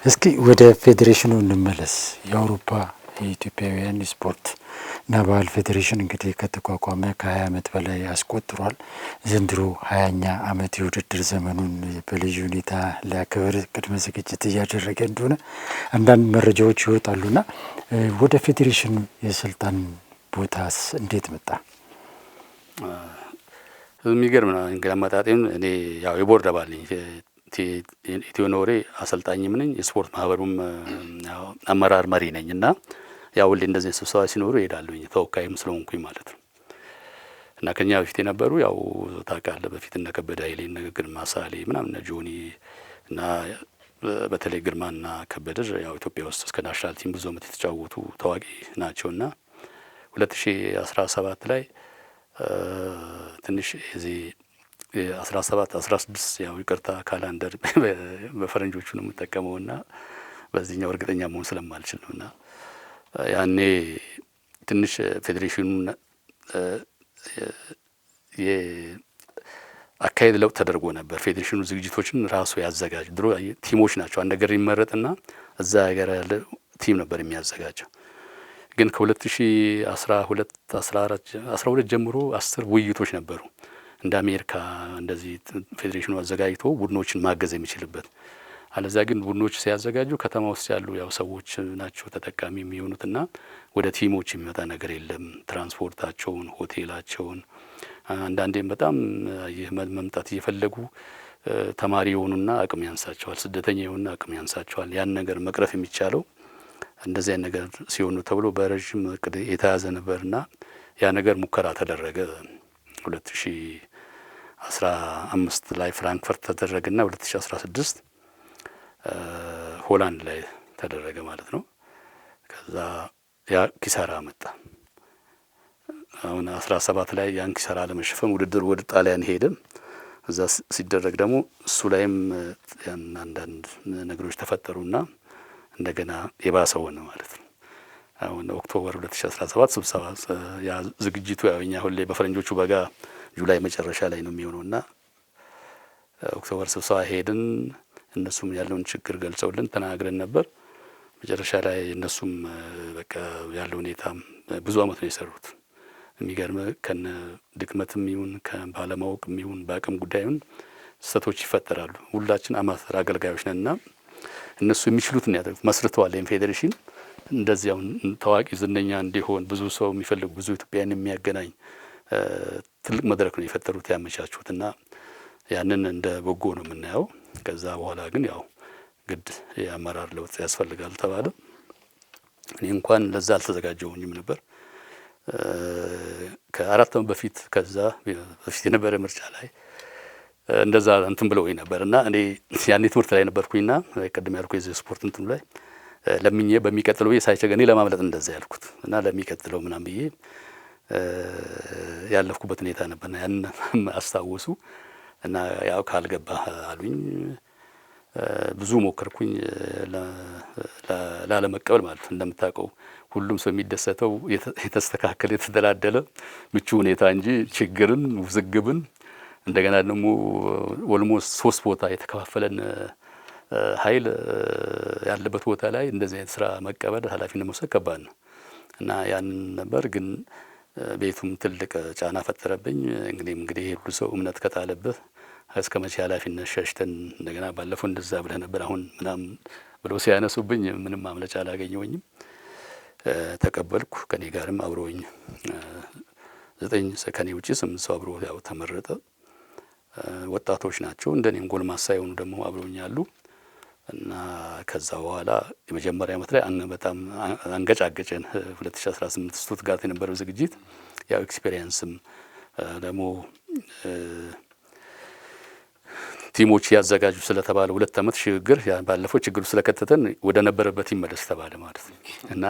እስኪ ወደ ፌዴሬሽኑ እንመለስ። የአውሮፓ የኢትዮጵያውያን ስፖርት እና ባህል ፌዴሬሽን እንግዲህ ከተቋቋመ ከ20 ዓመት በላይ አስቆጥሯል። ዘንድሮ 20ኛ ዓመት የውድድር ዘመኑን በልዩ ሁኔታ ሊያከብር ቅድመ ዝግጅት እያደረገ እንደሆነ አንዳንድ መረጃዎች ይወጣሉና ወደ ፌዴሬሽኑ የስልጣን ቦታስ እንዴት መጣ? የሚገርም ነው እንግዲህ አመጣጤም እኔ ያው የቦርድ አባል ነኝ። ኢትዮ ኖሬ አሰልጣኝም ነኝ፣ የስፖርት ማህበሩም አመራር መሪ ነኝ እና ያው ሁሌ እንደዚህ ስብሰባ ሲኖሩ እሄዳለሁኝ ተወካይም ስለሆንኩኝ ማለት ነው። እና ከኛ በፊት የነበሩ ያው ታውቃለህ በፊት እነ ከበደ ኃይሌ እነ ግርማ ሳሌ ምናምን እነ ጆኒ እና በተለይ ግርማና ከበደ ያው ኢትዮጵያ ውስጥ እስከ ናሽናል ቲም ብዙ ዓመት የተጫወቱ ታዋቂ ናቸውና 2017 ላይ ትንሽ እዚህ 17 16 ያው ይቅርታ ካላንደር በፈረንጆቹ ነው የምጠቀመውና በዚህኛው እርግጠኛ መሆን ስለማልችል ነውና ያኔ ትንሽ ፌዴሬሽኑን የአካሄድ ለውጥ ተደርጎ ነበር። ፌዴሬሽኑ ዝግጅቶችን ራሱ ያዘጋጅ። ድሮ ቲሞች ናቸው አንድ ነገር ይመረጥና እዛ ሀገር ያለ ቲም ነበር የሚያዘጋጀው። ግን ከ2012 12 ጀምሮ 10 ውይይቶች ነበሩ እንደ አሜሪካ እንደዚህ ፌዴሬሽኑ አዘጋጅቶ ቡድኖችን ማገዝ የሚችልበት። አለዛ ግን ቡድኖች ሲያዘጋጁ ከተማ ውስጥ ያሉ ያው ሰዎች ናቸው ተጠቃሚ የሚሆኑትና ወደ ቲሞች የሚመጣ ነገር የለም። ትራንስፖርታቸውን፣ ሆቴላቸውን አንዳንዴም በጣም መምጣት እየፈለጉ ተማሪ የሆኑና አቅም ያንሳቸዋል፣ ስደተኛ የሆኑና አቅም ያንሳቸዋል። ያን ነገር መቅረፍ የሚቻለው እንደዚህ አይነት ነገር ሲሆኑ ተብሎ በረዥም እቅድ የተያዘ ነበርና ያ ነገር ሙከራ ተደረገ። 2015 ላይ ፍራንክፈርት ተደረገና 2016 ሆላንድ ላይ ተደረገ ማለት ነው። ከዛ ያ ኪሳራ መጣ። አሁን 17 ላይ ያን ኪሳራ ለመሸፈን ውድድር ወደ ጣሊያን ሄደ። እዛ ሲደረግ ደግሞ እሱ ላይም አንዳንድ ነገሮች ተፈጠሩና እንደገና የባሰ ሆነ ማለት ነው። አሁን ኦክቶበር 2017 ስብሰባ ያ ዝግጅቱ ያው እኛ ሁሌ በፈረንጆቹ በጋ ጁላይ መጨረሻ ላይ ነው የሚሆነውና ኦክቶበር ስብሰባ ሄድን። እነሱም ያለውን ችግር ገልጸውልን ተናግረን ነበር። መጨረሻ ላይ እነሱም በቃ ያለው ሁኔታም ብዙ አመት ነው የሰሩት። የሚገርም ከነ ድክመትም ይሁን ከባለማወቅም ይሁን በአቅም ጉዳዩን ስህተቶች ይፈጠራሉ። ሁላችን አማተር አገልጋዮች ነንና እነሱ የሚችሉት ነው ያደረጉት። መስርተዋል ይሄን ፌዴሬሽን እንደዚህ አሁን ታዋቂ ዝነኛ እንዲሆን ብዙ ሰው የሚፈልግ ብዙ ኢትዮጵያን የሚያገናኝ ትልቅ መድረክ ነው የፈጠሩት ያመቻቹትና ያንን እንደ በጎ ነው የምናየው። ከዛ በኋላ ግን ያው ግድ የአመራር ለውጥ ያስፈልጋል ተባለ። እኔ እንኳን ለዛ አልተዘጋጀሁኝም ነበር። ከ4 ዓመት በፊት ከዛ በፊት የነበረ ምርጫ ላይ እንደዛ እንትን ብለውኝ ነበርና እኔ ያኔ ትምህርት ላይ ነበርኩኝና ቀደም ያልኩ የዚህ ስፖርት እንትኑ ላይ ለምኜ በሚቀጥለው ሳይቸገኔ ለማምለጥ እንደዛ ያልኩት እና ለሚቀጥለው ምናምን ብዬ ያለፍኩበት ሁኔታ ነበርና ያን አስታወሱ እና ያው ካልገባ አሉኝ። ብዙ ሞከርኩኝ ላለመቀበል ማለት እንደምታውቀው ሁሉም ሰው የሚደሰተው የተስተካከለ የተደላደለ ምቹ ሁኔታ እንጂ ችግርን ውዝግብን እንደገና ደግሞ ኦልሞስት 3 ቦታ የተከፋፈለን ኃይል ያለበት ቦታ ላይ እንደዚህ አይነት ስራ መቀበል ኃላፊነት መውሰድ ከባድ ነው እና ያን ነበር። ግን ቤቱም ትልቅ ጫና ፈጠረብኝ። እንግዲህ ሁሉ ሰው እምነት ከጣለበት እስከ መቼ ኃላፊነት ሸሽተን እንደገና ባለፈው እንደዛ ብለህ ነበር አሁን ምናምን ብለው ሲያነሱብኝ ምንም ማምለጫ አላገኘሁኝም። ተቀበልኩ። ከኔ ጋርም አብሮኝ 9 ከኔ ውጪ 8 ሰው አብሮ ያው ተመረጠ። ወጣቶች ናቸው እንደኔም ጎልማሳ የሆኑ ደግሞ አብሮኛሉ እና ከዛ በኋላ የመጀመሪያ ዓመት ላይ በጣም አንገጫገጨን። 2018 ስቱትጋርት የነበረው ዝግጅት ያው ኤክስፒሪየንስም ደግሞ ቲሞች ያዘጋጁ ስለተባለ 2 ዓመት ሽግግር ባለፈው ችግሩ ስለከተተን ወደ ነበረበት ይመለስ ተባለ ማለት ነው እና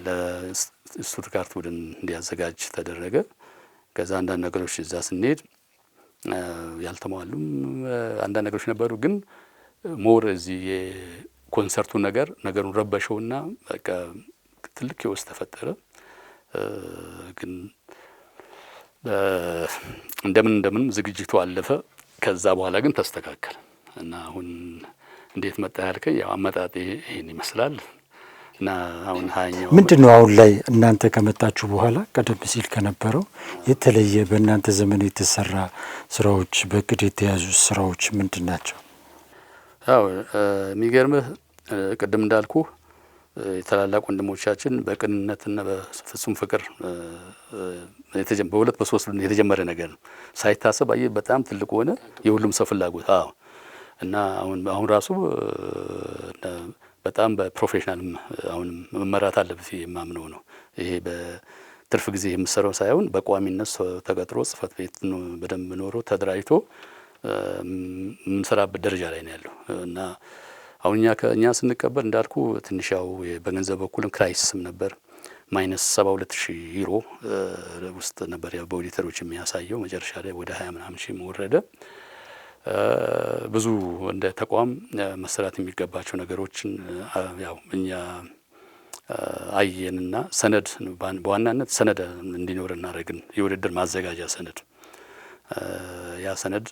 ለስቱትጋርት ቡድን እንዲያዘጋጅ ተደረገ። ከዛ አንዳንድ ነገሮች እዛ ስንሄድ ያልተሟሉም አንዳንድ ነገሮች ነበሩ። ግን ሞር እዚህ የኮንሰርቱ ነገሩን ረበሸውና በቃ ትልቅ የውስጥ ተፈጠረ። ግን እንደምን ዝግጅቱ አለፈ። ከዛ በኋላ ግን ተስተካከለ እና አሁን እንዴት መጣ ያልከኝ ያው አመጣጤ ይሄን ይመስላል። እና አሁን 20ኛው ምንድነው አሁን ላይ እናንተ ከመጣችሁ በኋላ ቀደም ሲል ከነበረው የተለየ በእናንተ ዘመን የተሰራ ስራዎች በእቅድ የተያዙ ስራዎች ምንድን ናቸው? ያው የሚገርምህ ቅድም እንዳልኩ የታላላቅ ወንድሞቻችን በቅንነትና በፍጹም ፍቅር በሁለት በሶስት የተጀመረ ነገር ነው። ሳይታሰብ አየህ በጣም ትልቅ ሆነ የሁሉም ሰው ፍላጎት። አዎ እና አሁን ራሱ በጣም በፕሮፌሽናል አሁንም መመራት አለበት የማምነው ነው። ይሄ በትርፍ ጊዜ የምሰራው ሳይሆን በቋሚነት ተቀጥሮ ጽህፈት ቤት በደንብ ኖሮ ተደራጅቶ የምንሰራበት ደረጃ ላይ ነው ያለው እና አሁን እኛ ስንቀበል እንዳልኩ ትንሽ ያው በገንዘብ በኩልም ክራይሲስም ነበር። -72,000 ዩሮ ውስጥ ነበር ያው በኦዲተሮች የሚያሳየው። መጨረሻ ላይ ወደ 20 ምናምን ሺህ ወረደ። ብዙ እንደ ተቋም መሰራት የሚገባቸው ነገሮችን ያው እኛ አየንና ሰነድ በዋናነት ሰነድ እንዲኖር እናደረግን። የውድድር ማዘጋጃ ሰነድ ያ ሰነድ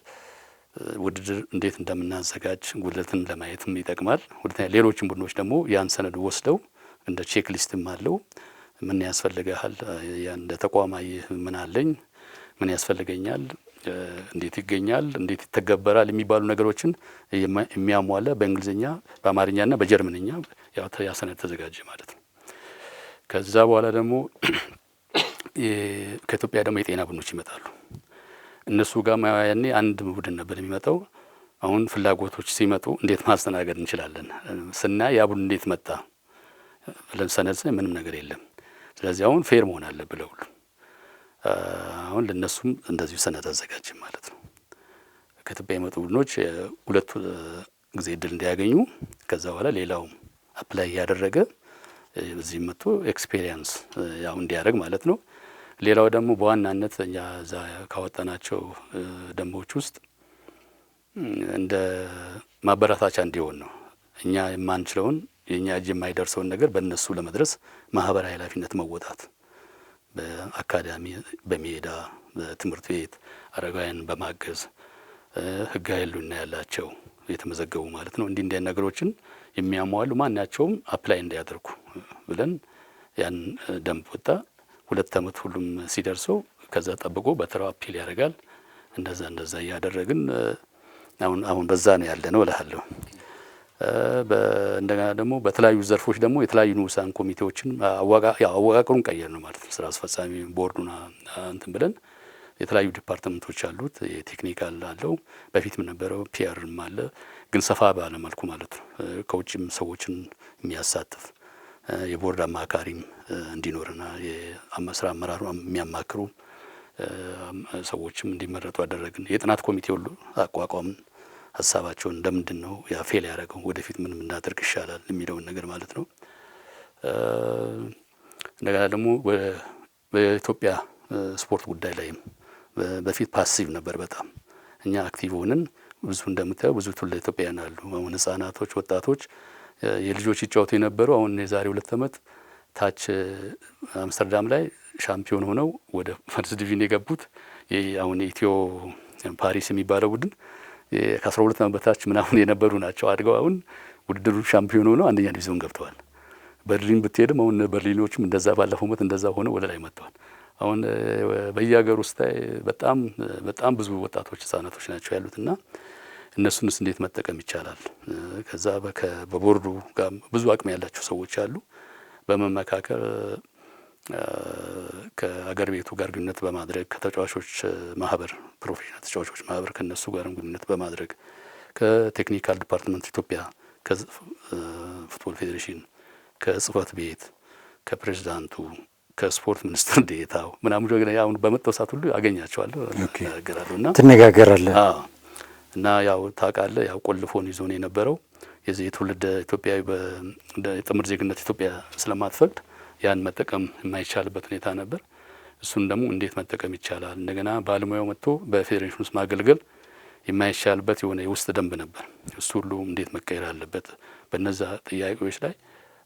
ውድድር እንዴት እንደምናዘጋጅ ጉድለትን ለማየትም ይጠቅማል። ሁለተኛ ሌሎችም ቡድኖች ደግሞ ያን ሰነድ ወስደው እንደ ቼክ ሊስትም አለው ምን ያስፈልጋል፣ ያን እንደ ተቋማዊ ምን አለኝ፣ ምን ያስፈልገኛል፣ እንዴት ይገኛል፣ እንዴት ይተገበራል የሚባሉ ነገሮችን የሚያሟላ በእንግሊዝኛ በአማርኛና በጀርመንኛ ያ ሰነድ ተዘጋጀ ማለት ነው። ከዛ በኋላ ደግሞ ከኢትዮጵያ ደግሞ የጤና ቡድኖች ይመጣሉ። እነሱ ጋር ያኔ አንድ ቡድን ነበር የሚመጣው። አሁን ፍላጎቶች ሲመጡ እንዴት ማስተናገድ እንችላለን ስናይ ያ ቡድን እንዴት መጣ ብለን ሰነድ ምንም ነገር የለም። ስለዚህ አሁን ፌር መሆን አለ ብለው አሁን ለነሱም እንደዚሁ ሰነድ አዘጋጅ ማለት ነው። ከኢትዮጵያ የመጡ ቡድኖች ሁለቱ ጊዜ እድል እንዲያገኙ ከዛ በኋላ ሌላው አፕላይ ያደረገ በዚህ መጥቶ ኤክስፔሪየንስ ያው እንዲያደርግ ማለት ነው። ሌላው ደግሞ በዋናነት እኛ እዛ ካወጣናቸው ደንቦች ውስጥ እንደ ማበረታቻ እንዲሆን ነው። እኛ የማንችለውን የኛ እጅ የማይደርሰውን ነገር በእነሱ ለመድረስ ማህበራዊ ኃላፊነት መወጣት፣ በአካዳሚ፣ በሜዳ፣ በትምህርት ቤት አረጋውያን በማገዝ ህጋዊ ህልውና ያላቸው የተመዘገቡ ማለት ነው። እንዲህ ነገሮችን የሚያሟሉ ማናቸውም አፕላይ እንዲያደርጉ ብለን ያን ደንብ ወጣ። 2 ዓመት ሁሉም ሲደርሰው ከዛ ጠብቆ በተራው አፒል ያደርጋል። እንደዛ እያደረግን አሁን በዛ ነው ያለ ነው እልሃለሁ። እንደገና ደግሞ በተለያዩ ዘርፎች ደግሞ የተለያዩ ንዑሳን ኮሚቴዎችን አወቃቀሩን ቀየር ነው ማለት ነው። ስራ አስፈጻሚ ቦርዱና እንትን ብለን የተለያዩ ዲፓርትመንቶች አሉት። የቴክኒካል አለው፣ በፊትም ነበረው ፒአርም አለ፣ ግን ሰፋ ባለ መልኩ ማለት ነው። ከውጭም ሰዎችን የሚያሳትፍ የቦርድ አማካሪም እንዲኖርና የስራ አመራሩ የሚያማክሩ ሰዎችም እንዲመረጡ አደረግን። የጥናት ኮሚቴ ሁሉ አቋቋምን። ሀሳባቸውን እንደምንድን ነው ያ ፌል ያደረገው ወደፊት ምን እናደርግ ይሻላል የሚለውን ነገር ማለት ነው። እንደገና ደግሞ በኢትዮጵያ ስፖርት ጉዳይ ላይም በፊት ፓሲቭ ነበር በጣም። እኛ አክቲቭ ሆነን ብዙ እንደምታየው ብዙ ትውልደ ኢትዮጵያውያን አሉ። አሁን ህጻናቶች፣ ወጣቶች የልጆች ይጫወቱ የነበሩ አሁን የዛሬ 2 ዓመት ታች አምስተርዳም ላይ ሻምፒዮን ሆነው ወደ ፈርስት ዲቪዥን የገቡት አሁን ኢትዮ ፓሪስ የሚባለው ቡድን ከ12 ዓመት በታች ምናምን የነበሩ ናቸው። አድገው አሁን ውድድሩ ሻምፒዮን ሆነው አንደኛ ዲቪዥን ገብተዋል። በርሊን ብትሄድም አሁን በርሊኖችም እንደዛ ባለፈው ዓመት እንደዛ ሆነው ወደ ላይ መጥተዋል። አሁን በየሀገር ውስጥ በጣም ብዙ ወጣቶች ህጻናቶች ናቸው ያሉትና እነሱንስ እንዴት መጠቀም ይቻላል? ከዛ በቦርዱ ጋር ብዙ አቅም ያላቸው ሰዎች አሉ። በመመካከር ከአገር ቤቱ ጋር ግንኙነት በማድረግ ከተጫዋቾች ማህበር ፕሮፌሽናል ተጫዋቾች ማህበር ከነሱ ጋር ግንኙነት በማድረግ ከቴክኒካል ዲፓርትመንት ኢትዮጵያ ከፉትቦል ፌዴሬሽን ከጽህፈት ቤት ከፕሬዝዳንቱ ከስፖርት ሚኒስትር ዴኤታው ምናምን ደግሞ አሁን በመጣው ሰዓት ሁሉ አገኛቸዋለሁ እናገራለሁና ትነጋገራለን። እና ያው ታውቃለህ ያው ቆልፎን ይዞ ነው የነበረው የዚህ ትውልደ ኢትዮጵያዊ በጥምር ዜግነት ኢትዮጵያ ስለማትፈቅድ ያን መጠቀም የማይቻልበት ሁኔታ ነበር። እሱን ደግሞ እንዴት መጠቀም ይቻላል? እንደገና ባለሙያው መጥቶ በፌዴሬሽን ውስጥ ማገልገል የማይቻልበት የሆነ የውስጥ ደንብ ነበር። እሱ ሁሉ እንዴት መቀየር አለበት? በነዛ ጥያቄዎች ላይ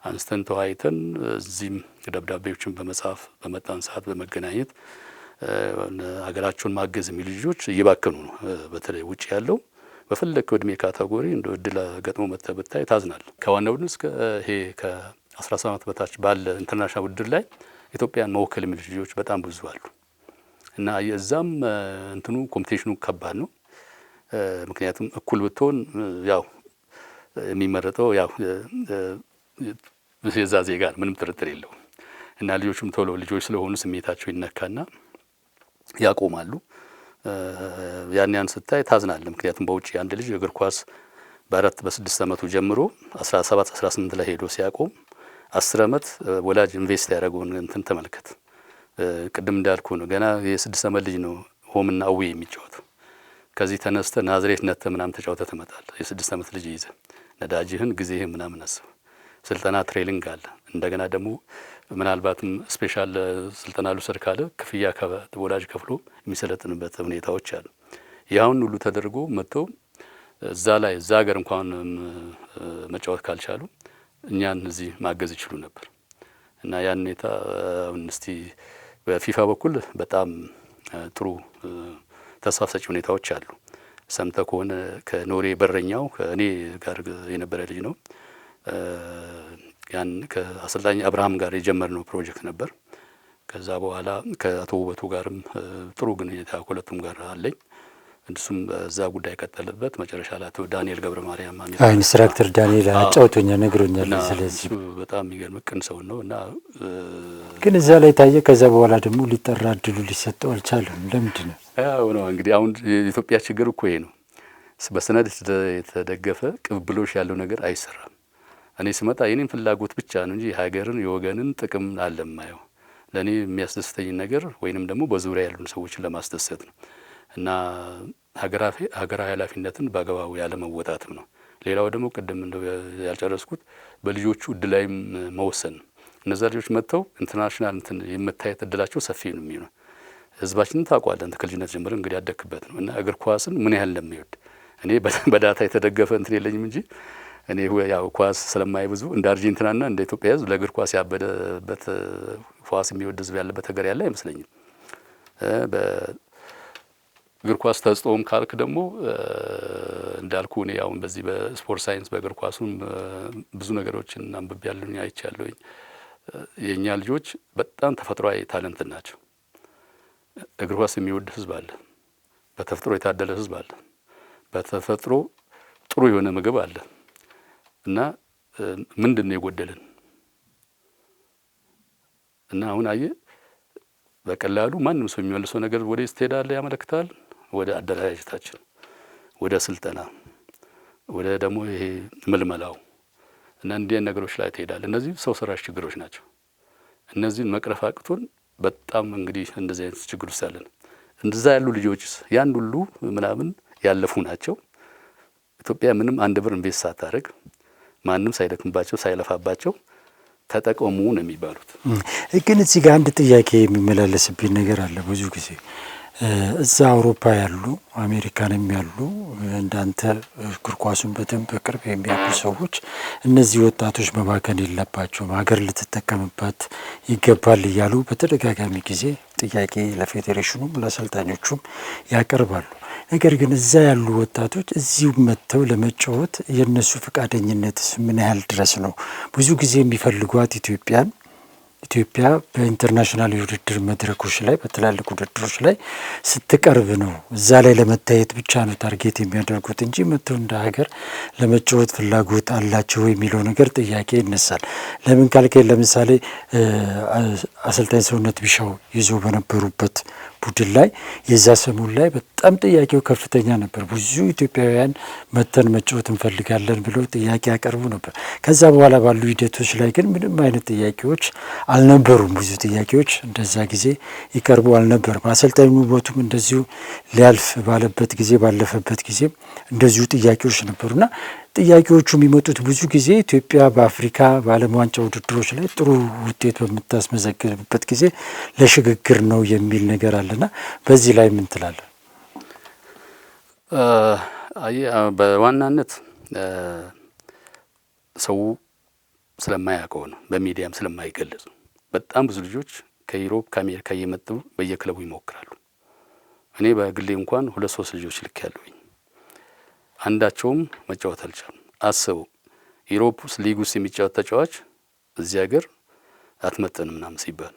አንስተን ተወያይተን እዚህም ደብዳቤዎችን በመጻፍ በመጣን ሰዓት በመገናኘት ሀገራቸውን ማገዝ የሚሉ ልጆች እየባከኑ ነው። በተለይ ውጭ ያለው በፈለከው እድሜ ካታጎሪ እንደ እድል ገጥሞ መጥተህ ብታይ ታዝናል። ከዋናው ቡድን እስከ ይሄ ከ17 ዓመት በታች ባለ ኢንተርናሽናል ውድድር ላይ ኢትዮጵያን መወከል የሚሉ ልጆች በጣም ብዙ አሉ እና የዛም እንትኑ ኮምፒቲሽኑ ከባድ ነው። ምክንያቱም እኩል ብትሆን ያው የሚመረጠው ያው የዛ ዜጋ ነው፣ ምንም ጥርጥር የለውም። እና ልጆቹም ቶሎ ልጆች ስለሆኑ ስሜታቸው ይነካና ያቆማሉ። ያን ስታይ ታዝናለህ። ምክንያቱም በውጭ አንድ ልጅ እግር ኳስ በ4 በ6 ዓመቱ ጀምሮ 17 18 ላይ ሄዶ ሲያቆም 10 ዓመት ወላጅ ኢንቨስት ያደረገውን እንትን ተመልከት። ቅድም እንዳልኩ ነው፣ ገና የ6 ዓመት ልጅ ነው ሆምና አዌ የሚጫወተው። ከዚህ ተነስተ ናዝሬት ነተ ምናምን ተጫውተ ትመጣለህ። የ6 ዓመት ልጅ ይዘህ ነዳጅህን ጊዜህን ምናምን አስብ። ስልጠና ትሬኒንግ አለ። እንደገና ደግሞ ምናልባትም ስፔሻል ስልጠና ልውሰድ ካለ ክፍያ ወላጅ ከፍሎ የሚሰለጥንበት ሁኔታዎች አሉ። ያሁን ሁሉ ተደርጎ መጥተው እዛ ላይ እዛ ሀገር እንኳን መጫወት ካልቻሉ እኛን እዚህ ማገዝ ይችሉ ነበር እና ያን ሁኔታ እስቲ በፊፋ በኩል በጣም ጥሩ ተስፋ ሰጪ ሁኔታዎች አሉ። ሰምተ ከሆነ ከኖሬ በረኛው ከእኔ ጋር የነበረ ልጅ ነው። ያን ከአሰልጣኝ አብርሃም ጋር የጀመርነው ፕሮጀክት ነበር። ከዛ በኋላ ከአቶ ውበቱ ጋርም ጥሩ ግንኙነት ከሁለቱም ጋር አለኝ። እሱም በዛ ጉዳይ ቀጠለበት። መጨረሻ ላይ አቶ ዳንኤል ገብረ ማርያም ኢንስትራክተር ዳንኤል አጫውቶኛል፣ ነግሮኛል። ስለዚህ በጣም የሚገርም ቅን ሰው ነው እና ግን እዛ ላይ ታየ። ከዛ በኋላ ደግሞ ሊጠራ እድሉ ሊሰጠው አልቻለም። ለምንድን ነው? ያው ነው እንግዲህ አሁን የኢትዮጵያ ችግር እኮ ይሄ ነው። በሰነድ የተደገፈ ቅብብሎሽ ያለው ነገር አይሰራም። እኔ ስመጣ የኔን ፍላጎት ብቻ ነው እንጂ ሀገርን የወገንን ጥቅም አለማየው። ለኔ የሚያስደስተኝ ነገር ወይንም ደግሞ በዙሪያ ያሉን ሰዎችን ለማስደሰት ነው እና ሀገራዊ ኃላፊነትን በአግባቡ ያለ መወጣትም ነው። ሌላው ደግሞ ቅድም እንደው ያልጨረስኩት በልጆቹ እድል ላይ መወሰን ነው። እነዛ ልጆች መጥተው ኢንተርናሽናል እንትን የመታየት እድላቸው ሰፊ ነው የሚሆነው። ህዝባችንን ታውቋለን፣ ከልጅነት ጀምሮ እንግዲህ ያደክበት ነው እና እግር ኳስን ምን ያህል እንደሚወድ እኔ በዳታ የተደገፈ እንትን የለኝም እንጂ እኔ ያው ኳስ ስለማይ ብዙ እንደ አርጀንቲናና እንደ ኢትዮጵያ ህዝብ ለእግር ኳስ ያበደበት ኳስ የሚወድ ህዝብ ያለበት ሀገር ያለ አይመስለኝም። በእግር ኳስ ተጽኦም ካልክ ደግሞ እንዳልኩ እኔ አሁን በዚህ በስፖርት ሳይንስ በእግር ኳሱም ብዙ ነገሮችን አንብቤያለሁኝ፣ አይቻለሁኝ። የእኛ ልጆች በጣም ተፈጥሯዊ ታለንት ናቸው። እግር ኳስ የሚወድ ህዝብ አለ። በተፈጥሮ የታደለ ህዝብ አለ። በተፈጥሮ ጥሩ የሆነ ምግብ አለ እና ምንድነው የጎደለን? እና አሁን አየህ በቀላሉ ማንም ሰው የሚመልሰው ነገር ወደ ስትሄዳለ ያመለክታል። ወደ አደረጃጀታችን፣ ወደ ስልጠና፣ ወደ ደግሞ ይሄ ምልመላው እና እንዲህ ነገሮች ላይ ትሄዳለ። እነዚህ ሰው ሰራሽ ችግሮች ናቸው። እነዚህን መቅረፍ አቅቶን በጣም እንግዲህ እንደዚህ አይነት ችግር ውስጥ ያለን እንደዛ ያሉ ልጆች ያን ሁሉ ምናምን ያለፉ ናቸው። ኢትዮጵያ ምንም አንድ ብር ኢንቨስት ሳታደርግ ማንም ሳይደክምባቸው ሳይለፋባቸው ተጠቀሙ ነው የሚባሉት። ግን እዚህ ጋር አንድ ጥያቄ የሚመላለስብኝ ነገር አለ። ብዙ ጊዜ እዛ አውሮፓ ያሉ አሜሪካንም ያሉ እንዳንተ እግር ኳሱን በደንብ በቅርብ የሚያውቁ ሰዎች እነዚህ ወጣቶች መባከን የለባቸውም፣ ሀገር ልትጠቀምበት ይገባል እያሉ በተደጋጋሚ ጊዜ ጥያቄ ለፌዴሬሽኑም ለአሰልጣኞቹም ያቀርባሉ። ነገር ግን እዛ ያሉ ወጣቶች እዚሁ መጥተው ለመጫወት የነሱ ፈቃደኝነትስ ምን ያህል ድረስ ነው? ብዙ ጊዜ የሚፈልጓት ኢትዮጵያ በኢንተርናሽናል የውድድር መድረኮች ላይ በትላልቅ ውድድሮች ላይ ስትቀርብ ነው። እዛ ላይ ለመታየት ብቻ ነው ታርጌት የሚያደርጉት እንጂ መጥተው እንደ ሀገር ለመጫወት ፍላጎት አላቸው የሚለው ነገር ጥያቄ ይነሳል። ለምን ካልከኝ ለምሳሌ አሰልጣኝ ሰውነት ቢሻው ይዘው በነበሩበት ቡድን ላይ የዛ ሰሞን ላይ በጣም ጥያቄው ከፍተኛ ነበር። ብዙ ኢትዮጵያውያን መተን መጫወት እንፈልጋለን ብለው ጥያቄ ያቀርቡ ነበር። ከዛ በኋላ ባሉ ሂደቶች ላይ ግን ምንም አይነት ጥያቄዎች አልነበሩም። ብዙ ጥያቄዎች እንደዛ ጊዜ ይቀርቡ አልነበርም። አሰልጣኝ ውበቱም እንደዚሁ ሊያልፍ ባለፈበት ጊዜ እንደዚሁ ጥያቄዎች ነበሩና ጥያቄዎቹ የሚመጡት ብዙ ጊዜ ኢትዮጵያ በአፍሪካ በዓለም ዋንጫ ውድድሮች ላይ ጥሩ ውጤት በምታስመዘግብበት ጊዜ ለሽግግር ነው የሚል ነገር አለና በዚህ ላይ ምን ትላለህ? በዋናነት ሰው ስለማያውቀው ነው፣ በሚዲያም ስለማይገለጽ ነው። በጣም ብዙ ልጆች ከዩሮፕ ከአሜሪካ እየመጡ በየክለቡ ይሞክራሉ። እኔ በግሌ እንኳን 2-3 ልጆች ልክ ያለሁኝ አንዳቸውም መጫወት አልቻሉም። አስቡ ዩሮፕ ውስጥ ሊግ ውስጥ የሚጫወት ተጫዋች እዚህ ሀገር አትመጥንም ምናምን ሲባል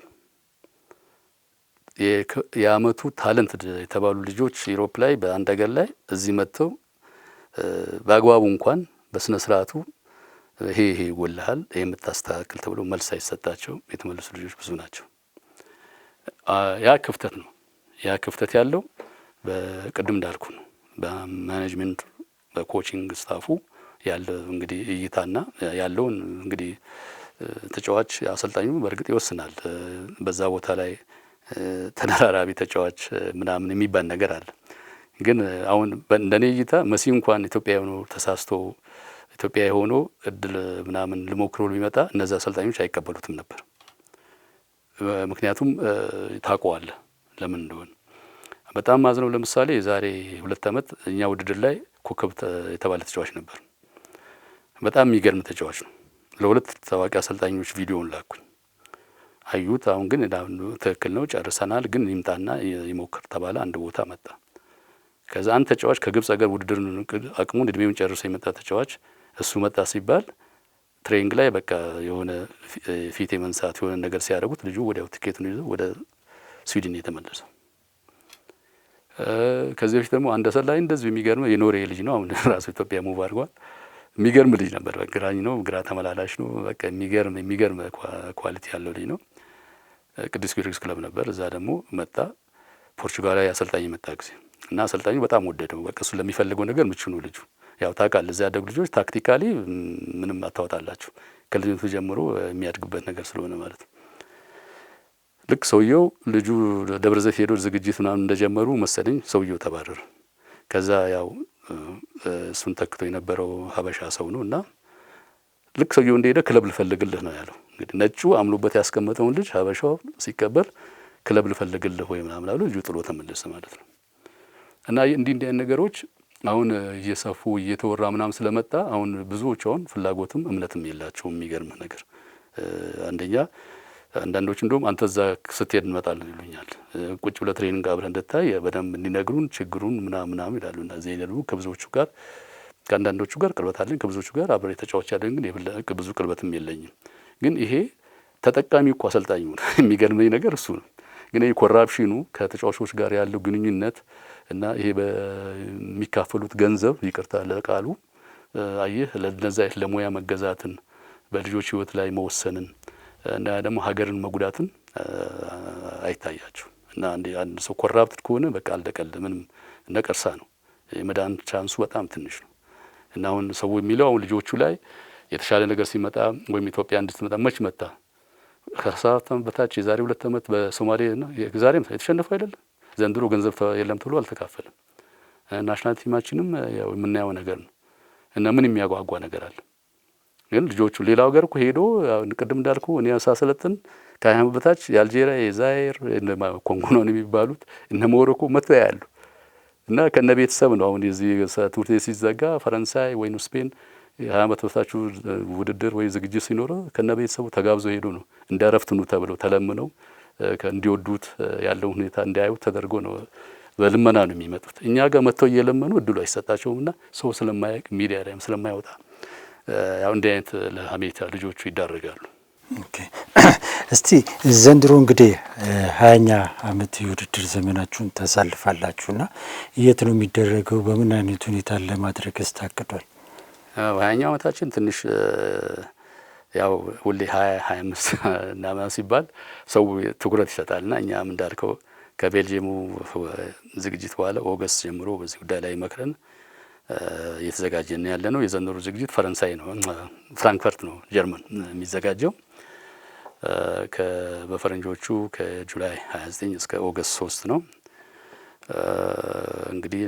የአመቱ ታለንት የተባሉ ልጆች ዩሮፕ ላይ በአንድ ሀገር ላይ እዚህ መጥተው በአግባቡ እንኳን በስነ ስርዓቱ ይሄ ይጎልሃል ይሄ የምታስተካክል ተብሎ መልስ አይሰጣቸው የተመለሱ ልጆች ብዙ ናቸው። ያ ክፍተት ነው። ያ ክፍተት ያለው በቅድም እንዳልኩ ነው። በማኔጅመንት በኮቺንግ ስታፉ ያለው እንግዲህ እይታና ያለውን እንግዲህ ተጫዋች አሰልጣኙ በእርግጥ ይወስናል። በዛ ቦታ ላይ ተደራራቢ ተጫዋች ምናምን የሚባል ነገር አለ። ግን አሁን እንደኔ እይታ መሲ እንኳን ኢትዮጵያ ሆኖ ተሳስቶ ኢትዮጵያ ሆኖ እድል ምናምን ልሞክሮ ቢመጣ እነዛ አሰልጣኞች አይቀበሉትም ነበር። ምክንያቱም ታውቀዋለህ ለምን እንደሆነ። በጣም ማዝነው ለምሳሌ የዛሬ 2 አመት እኛ ውድድር ላይ ኮከብ የተባለ ተጫዋች ነበር። በጣም የሚገርም ተጫዋች ነው። ለሁለት ታዋቂ አሰልጣኞች ቪዲዮውን ላኩኝ አዩት። አሁን ግን ትክክል ነው ጨርሰናል፣ ግን ይምጣና ይሞክር ተባለ። አንድ ቦታ መጣ። ከዛ አንድ ተጫዋች ከግብጽ ሀገር ውድድር አቅሙን እድሜውን ጨርሶ የመጣ ተጫዋች እሱ መጣ ሲባል ትሬኒንግ ላይ በቃ የሆነ ፊት የመንሳት የሆነ ነገር ሲያደርጉት ልጁ ወዲያው ትኬቱን ይዞ ወደ ስዊድን የተመለሰው። ከዚህ በፊት ደግሞ አንድ አሰልጣኝ እንደዚህ የሚገርም የኖሬ ልጅ ነው። አሁን ራሱ ኢትዮጵያ ሙቭ አድርጓል። የሚገርም ልጅ ነበር። በግራኝ ነው፣ ግራ ተመላላሽ ነው። በቃ የሚገርም ኳሊቲ ያለው ልጅ ነው። ቅዱስ ጊዮርጊስ ክለብ ነበር። እዛ ደግሞ መጣ። ፖርቹጋላዊ አሰልጣኝ መጣ ጊዜ እና አሰልጣኙ በጣም ወደደው። በቃ እሱ ለሚፈልገው ነገር ምቹ ነው ልጁ። ያው ታውቃለህ እዛ ያደጉ ልጆች ታክቲካሊ ምንም አታወጣላችሁ ከልጅነቱ ጀምሮ የሚያድግበት ነገር ስለሆነ ማለት ነው። ልክ ሰውየው ልጁ ደብረ ዘይት ሄዶ ዝግጅት ምናምን እንደጀመሩ መሰለኝ ሰውየው ተባረረ። ከዛ ያው እሱን ተክቶ የነበረው ሀበሻ ሰው ነው እና ልክ ሰውየው እንደሄደ ክለብ ልፈልግልህ ነው ያለው። እንግዲህ ነጩ አምሎበት ያስቀመጠውን ልጅ ሀበሻው ሲቀበል ክለብ ልፈልግልህ ወይ ምናምን አሉ። ልጁ ጥሎ ተመለሰ ማለት ነው። እና እንዲህ አይነት ነገሮች አሁን እየሰፉ እየተወራ ምናምን ስለመጣ አሁን ብዙዎች አሁን ፍላጎትም እምነትም የላቸውም። የሚገርም ነገር አንደኛ አንዳንዶች እንደውም አንተ እዛ ስትሄድ እንመጣለን ይሉኛል። ቁጭ ብለህ ትሬኒንግ አብረን እንድታይ በደንብ እንዲነግሩን ችግሩን ምናምን ይላሉ። እና እዚህ ደግሞ ከብዙዎቹ ጋር ከአንዳንዶቹ ጋር ቅርበት አለኝ፣ ከብዙዎቹ ጋር አብሬ ተጫዋች ያለኝ ግን ብዙ ቅርበትም የለኝም። ግን ይሄ ተጠቃሚ እኮ አሰልጣኙ ነው። የሚገርመኝ ነገር እሱ ነው። ግን ይሄ ኮራፕሽኑ ከተጫዋቾች ጋር ያለው ግንኙነት እና ይሄ በሚካፈሉት ገንዘብ ይቅርታ ለቃሉ አየህ ለነዛ ለሙያ መገዛትን በልጆች ህይወት ላይ መወሰንን እና ደግሞ ሀገርን መጉዳትን አይታያቸው እና አንድ ሰው ኮራፕት ከሆነ በቃ አልደቀል ምንም ነቀርሳ ነው። የመዳን ቻንሱ በጣም ትንሽ ነው። እና አሁን ሰው የሚለው አሁን ልጆቹ ላይ የተሻለ ነገር ሲመጣ ወይም ኢትዮጵያ እንድትመጣ መች መጣ ከ7 ዓመት በታች የዛሬ 2 ዓመት በሶማሌ እና የዛሬም የተሸነፈው አይደለም። ዘንድሮ ገንዘብ የለም ተብሎ አልተካፈለም። ናሽናል ቲማችንም ያው የምናየው ነገር ነው። እና ምን የሚያጓጓ ነገር አለ? ግን ልጆቹ ሌላው ሀገር እኮ ሄዶ ቅድም እንዳልኩ እኔ ሳሰለጥን ከ20 ዓመት በታች የአልጄሪያ የዛይር እነ ኮንጎ ነው የሚባሉት እነ ሞሮኮ መጥተው ያሉ እና ከነ ቤተሰብ ነው። አሁን የዚህ ትምህርት ቤት ሲዘጋ ፈረንሳይ ወይም ስፔን የ20 ዓመት በታች ውድድር ወይ ዝግጅት ሲኖረው ከነ ቤተሰቡ ተጋብዘው ሄዶ ነው እንዳረፍት ነው ተብለው ተለምነው እንዲወዱት ያለው ሁኔታ እንዲያዩ ተደርጎ ነው። በልመና ነው የሚመጡት። እኛ ጋር መጥተው እየለመኑ እድሉ አይሰጣቸውምና ሰው ስለማያውቅ ሚዲያ ላይም ስለማይወጣ ያው እንዲህ አይነት ለሀሜታ ልጆቹ ይዳረጋሉ። ኦኬ እስቲ ዘንድሮ እንግዲህ 20ኛ ዓመት የውድድር ዘመናችሁን ታሳልፋላችሁና የት ነው የሚደረገው? በምን አይነት ሁኔታ ለማድረግ ታቅዷል? 20ኛ ዓመታችን ትንሽ ያው ሁሌ 25 እና ሲባል ሰው ትኩረት ይሰጣልና እኛም እንዳልከው ከቤልጂየሙ ዝግጅት በኋላ ኦገስት ጀምሮ በዚህ ጉዳይ ላይ መክረን እየተዘጋጀን ያለነው። የዘንድሮ ዝግጅት ፈረንሳይ ነው፣ ፍራንክፈርት ነው ጀርመን የሚዘጋጀው በፈረንጆቹ ከጁላይ 29 እስከ ኦገስት 3 ነው። እንግዲህ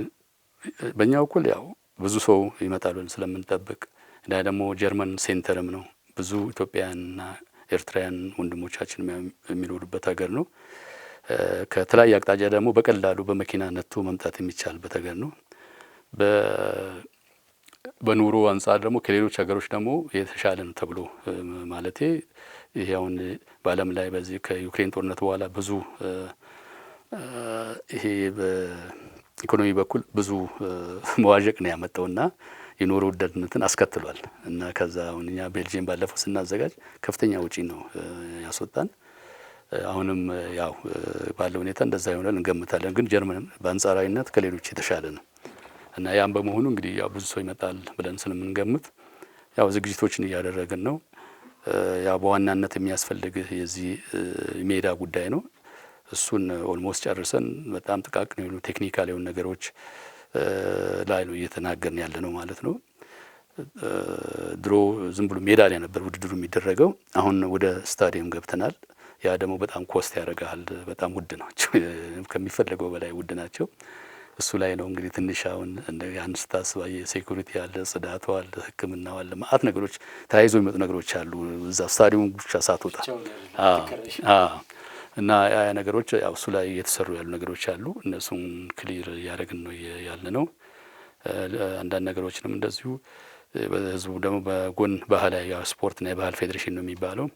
በእኛ በኩል ያው ብዙ ሰው ይመጣል ስለምንጠብቅ እና ደግሞ ጀርመን ሴንተርም ነው። ብዙ ኢትዮጵያውያንና ኤርትራውያን ወንድሞቻችን የሚኖሩበት ሀገር ነው። ከተለያየ አቅጣጫ ደግሞ በቀላሉ በመኪና ነጥቶ መምጣት የሚቻልበት ሀገር ነው። በኑሮ አንጻር ደግሞ ከሌሎች ሀገሮች ደግሞ የተሻለ ነው ተብሎ ማለቴ ይሄ አሁን በዓለም ላይ በዚህ ከዩክሬን ጦርነት በኋላ ብዙ ይሄ በኢኮኖሚ በኩል ብዙ መዋዠቅ ነው ያመጣውና የኑሮ ውድነትን አስከትሏል እና ከዛ አሁን እኛ ቤልጅየም ባለፈው ስናዘጋጅ ከፍተኛ ውጪ ነው ያስወጣን። አሁንም ያው ባለው ሁኔታ እንደዛ ይሆናል እንገምታለን። ግን ጀርመን በአንጻራዊነት ከሌሎች የተሻለ ነው እና ያም በመሆኑ እንግዲህ ያው ብዙ ሰው ይመጣል ብለን ስለምንገምት ያው ዝግጅቶችን እያደረግን ነው። ያው በዋናነት የሚያስፈልግ የዚህ ሜዳ ጉዳይ ነው። እሱን ኦልሞስት ጨርሰን በጣም ጥቃቅን የሆኑ ቴክኒካል የሆኑ ነገሮች ላይ ነው እየተናገርን ያለ ነው ማለት ነው። ድሮ ዝም ብሎ ሜዳ ላይ ነበር ውድድሩ የሚደረገው። አሁን ወደ ስታዲየም ገብተናል። ያ ደግሞ በጣም ኮስት ያደርጋል። በጣም ውድ ናቸው፣ ከሚፈለገው በላይ ውድ ናቸው። እሱ ላይ ነው እንግዲህ ትንሽ አሁን ያን ስታስባ የሴኩሪቲ አለ፣ ጽዳቱ አለ፣ ሕክምናው አለ፣ ማአት ነገሮች ተያይዞ የሚመጡ ነገሮች አሉ እዛ ስታዲየሙ ብቻ ሳትወጣ እና ያ ነገሮች ያው እሱ ላይ እየተሰሩ ያሉ ነገሮች አሉ። እነሱን ክሊር እያደረግን ነው ያለ ነው። አንዳንድ ነገሮችንም እንደዚሁ በህዝቡ ደግሞ በጎን ባህላዊ ስፖርትና የባህል ፌዴሬሽን ነው የሚባለው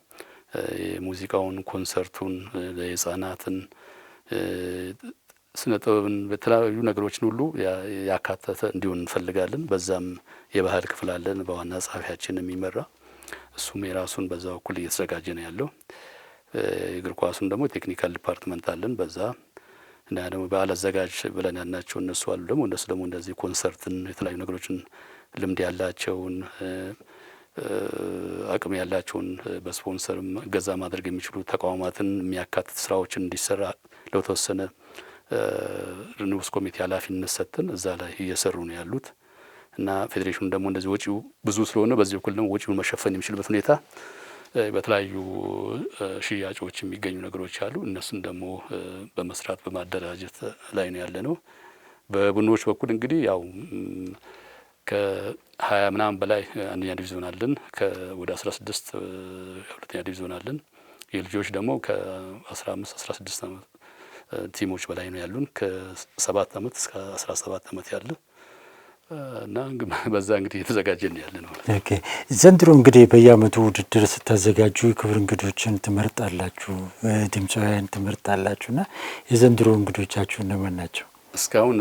የሙዚቃውን፣ ኮንሰርቱን፣ የህፃናትን ስነ ጥበብን በተለያዩ ነገሮችን ሁሉ ያካተተ እንዲሆን እንፈልጋለን። በዛም የባህል ክፍል አለን በዋና ጸሐፊያችን የሚመራ እሱም የራሱን በዛ በኩል እየተዘጋጀ ነው ያለው። የእግር ኳሱን ደግሞ ቴክኒካል ዲፓርትመንት አለን በዛ እና ደግሞ በዓል አዘጋጅ ብለን ያልናቸው እነሱ አሉ። እነሱ ደግሞ እንደዚህ ኮንሰርትን የተለያዩ ነገሮችን ልምድ ያላቸውን አቅም ያላቸውን በስፖንሰርም እገዛ ማድረግ የሚችሉ ተቋማትን የሚያካትት ስራዎችን እንዲሰራ ለተወሰነ ንዑስ ኮሚቴ ኃላፊነት ሰጥተን እዛ ላይ እየሰሩ ነው ያሉት እና ፌዴሬሽኑ ደግሞ እንደዚህ ወጪው ብዙ ስለሆነ በዚህ በኩል ደግሞ ወጪውን መሸፈን የሚችልበት ሁኔታ በተለያዩ ሽያጮች የሚገኙ ነገሮች አሉ። እነሱን ደግሞ በመስራት በማደራጀት ላይ ነው ያለ ነው። በቡድኖች በኩል እንግዲህ ያው ከ20 ምናምን በላይ አንደኛ ዲቪዚዮን አለን። ወደ 16 ሁለተኛ ዲቪዚዮን አለን። የልጆች ደግሞ ከ15 16 ዓመት ቲሞች በላይ ነው ያሉን ከ7 ዓመት እስከ 17 ዓመት ያለ እና በዛ እንግዲህ የተዘጋጀን ያለ ነው። ኦኬ ዘንድሮ እንግዲህ በየዓመቱ ውድድር ስታዘጋጁ የክብር እንግዶችን ትመርጣላችሁ፣ ድምፃውያን ትመርጣላችሁና የዘንድሮ እንግዶቻችሁ እነማን ናቸው? እስካሁን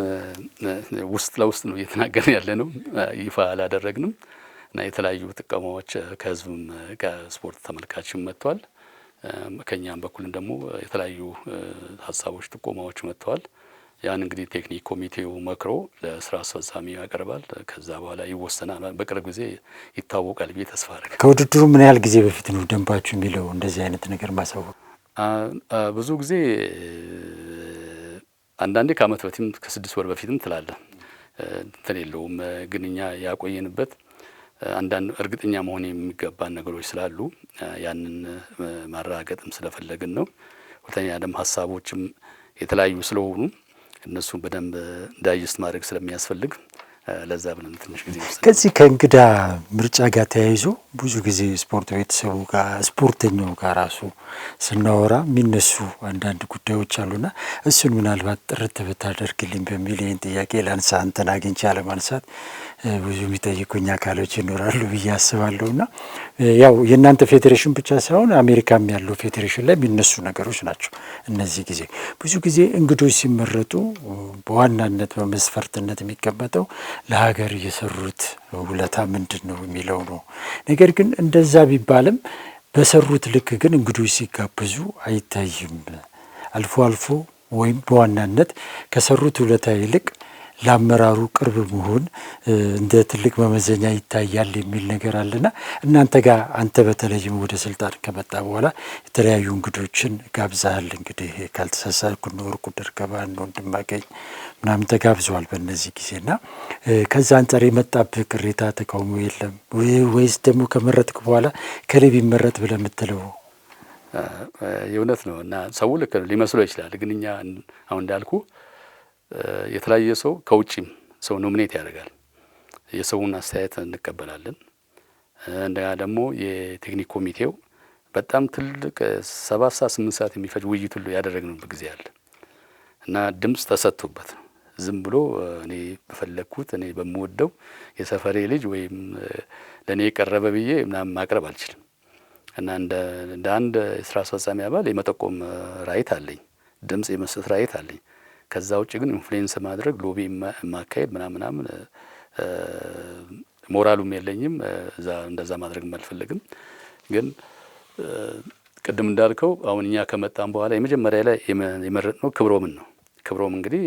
ውስጥ ለውስጥ ነው እየተናገርን ያለ ነው፣ ይፋ አላደረግንም እና የተለያዩ ጥቆማዎች ከህዝብም ከስፖርት ተመልካችም መጥተዋል። ከኛም በኩል ደግሞ የተለያዩ ሀሳቦች ጥቆማዎች መጥተዋል። ያን እንግዲህ ቴክኒክ ኮሚቴው መክሮ ለስራ አስፈጻሚ ያቀርባል። ከዛ በኋላ ይወሰናል። በቅርብ ጊዜ ይታወቃል ብዬ ተስፋ አደርጋለሁ። ከውድድሩ ምን ያህል ጊዜ በፊት ነው ደንባችሁ የሚለው እንደዚህ አይነት ነገር ማሳወቅ? ብዙ ጊዜ አንዳንዴ ከአመት በፊትም ከ6 ወር በፊትም ትላለህ እንትን የለውም። ግን እኛ ያቆየንበት አንዳንድ እርግጠኛ መሆን የሚገባን ነገሮች ስላሉ ያንን ማረጋገጥም ስለፈለግን ነው። ሁለተኛ ደግሞ ሀሳቦችም የተለያዩ ስለሆኑ እነሱን በደንብ ዳይጀስት ማድረግ ስለሚያስፈልግ ለዛ ብለን ትንሽ ጊዜ ወስደን ከዚህ ከእንግዳ ምርጫ ጋር ተያይዞ ብዙ ጊዜ ስፖርት ቤተሰቡ ጋር ስፖርተኛው ጋር ራሱ ስናወራ የሚነሱ አንዳንድ ጉዳዮች አሉና እሱን ምናልባት ጥርት ብታደርግልኝ በሚል ይህን ጥያቄ ላንሳ። አንተን አግኝቼ አለማንሳት ብዙ የሚጠይቁኝ አካሎች ይኖራሉ ብዬ አስባለሁና ያው የእናንተ ፌዴሬሽን ብቻ ሳይሆን አሜሪካም ያለው ፌዴሬሽን ላይ የሚነሱ ነገሮች ናቸው። እነዚህ ጊዜ ብዙ ጊዜ እንግዶች ሲመረጡ በዋናነት በመስፈርትነት የሚቀመጠው ለሀገር የሰሩት ውለታ ምንድን ነው የሚለው ነው። ነገር ግን እንደዛ ቢባልም በሰሩት ልክ ግን እንግዶች ሲጋበዙ አይታይም። አልፎ አልፎ ወይም በዋናነት ከሰሩት ውለታ ይልቅ ለአመራሩ ቅርብ መሆን እንደ ትልቅ መመዘኛ ይታያል የሚል ነገር አለና እናንተ ጋር አንተ በተለይም ወደ ስልጣን ከመጣ በኋላ የተለያዩ እንግዶችን ጋብዛሃል። እንግዲህ ካልተሳሳትኩ ወርቁ ደርገባ፣ ወንድማገኝ ምናምን ተጋብዘዋል በእነዚህ ጊዜና ከዛ አንጻር የመጣብህ ቅሬታ ተቃውሞ የለም ወይስ ደግሞ ከመረጥክ በኋላ ከሌ ቢመረጥ ብለህ የምትለው? የእውነት ነው እና ሰው ልክ ሊመስለው ይችላል። ግን እኛ አሁን እንዳልኩ የተለያየ ሰው ከውጭም ሰው ኖሚኔት ያደርጋል። የሰውን አስተያየት እንቀበላለን። እንደገና ደግሞ የቴክኒክ ኮሚቴው በጣም ትልቅ 7 ሰዓት 8 ሰዓት የሚፈጅ ውይይት ሁሉ ያደረግንበት ጊዜ አለ እና ድምፅ ተሰጥቶበት ነው። ዝም ብሎ እኔ በፈለግኩት እኔ በምወደው የሰፈሬ ልጅ ወይም ለእኔ የቀረበ ብዬ ምናምን ማቅረብ አልችልም እና እንደ አንድ የስራ አስፈጻሚ አባል የመጠቆም ራይት አለኝ፣ ድምፅ የመስጠት ራይት አለኝ። ከዛ ውጭ ግን ኢንፍሉዌንስ ማድረግ ሎቢ ማካሄድ ምናምን ሞራሉም የለኝም። እንደዛ ማድረግም አልፈልግም። ግን ቅድም እንዳልከው አሁን እኛ ከመጣን በኋላ የመጀመሪያ ላይ የመረጥነው ክብሮምን ነው። ክብሮም እንግዲህ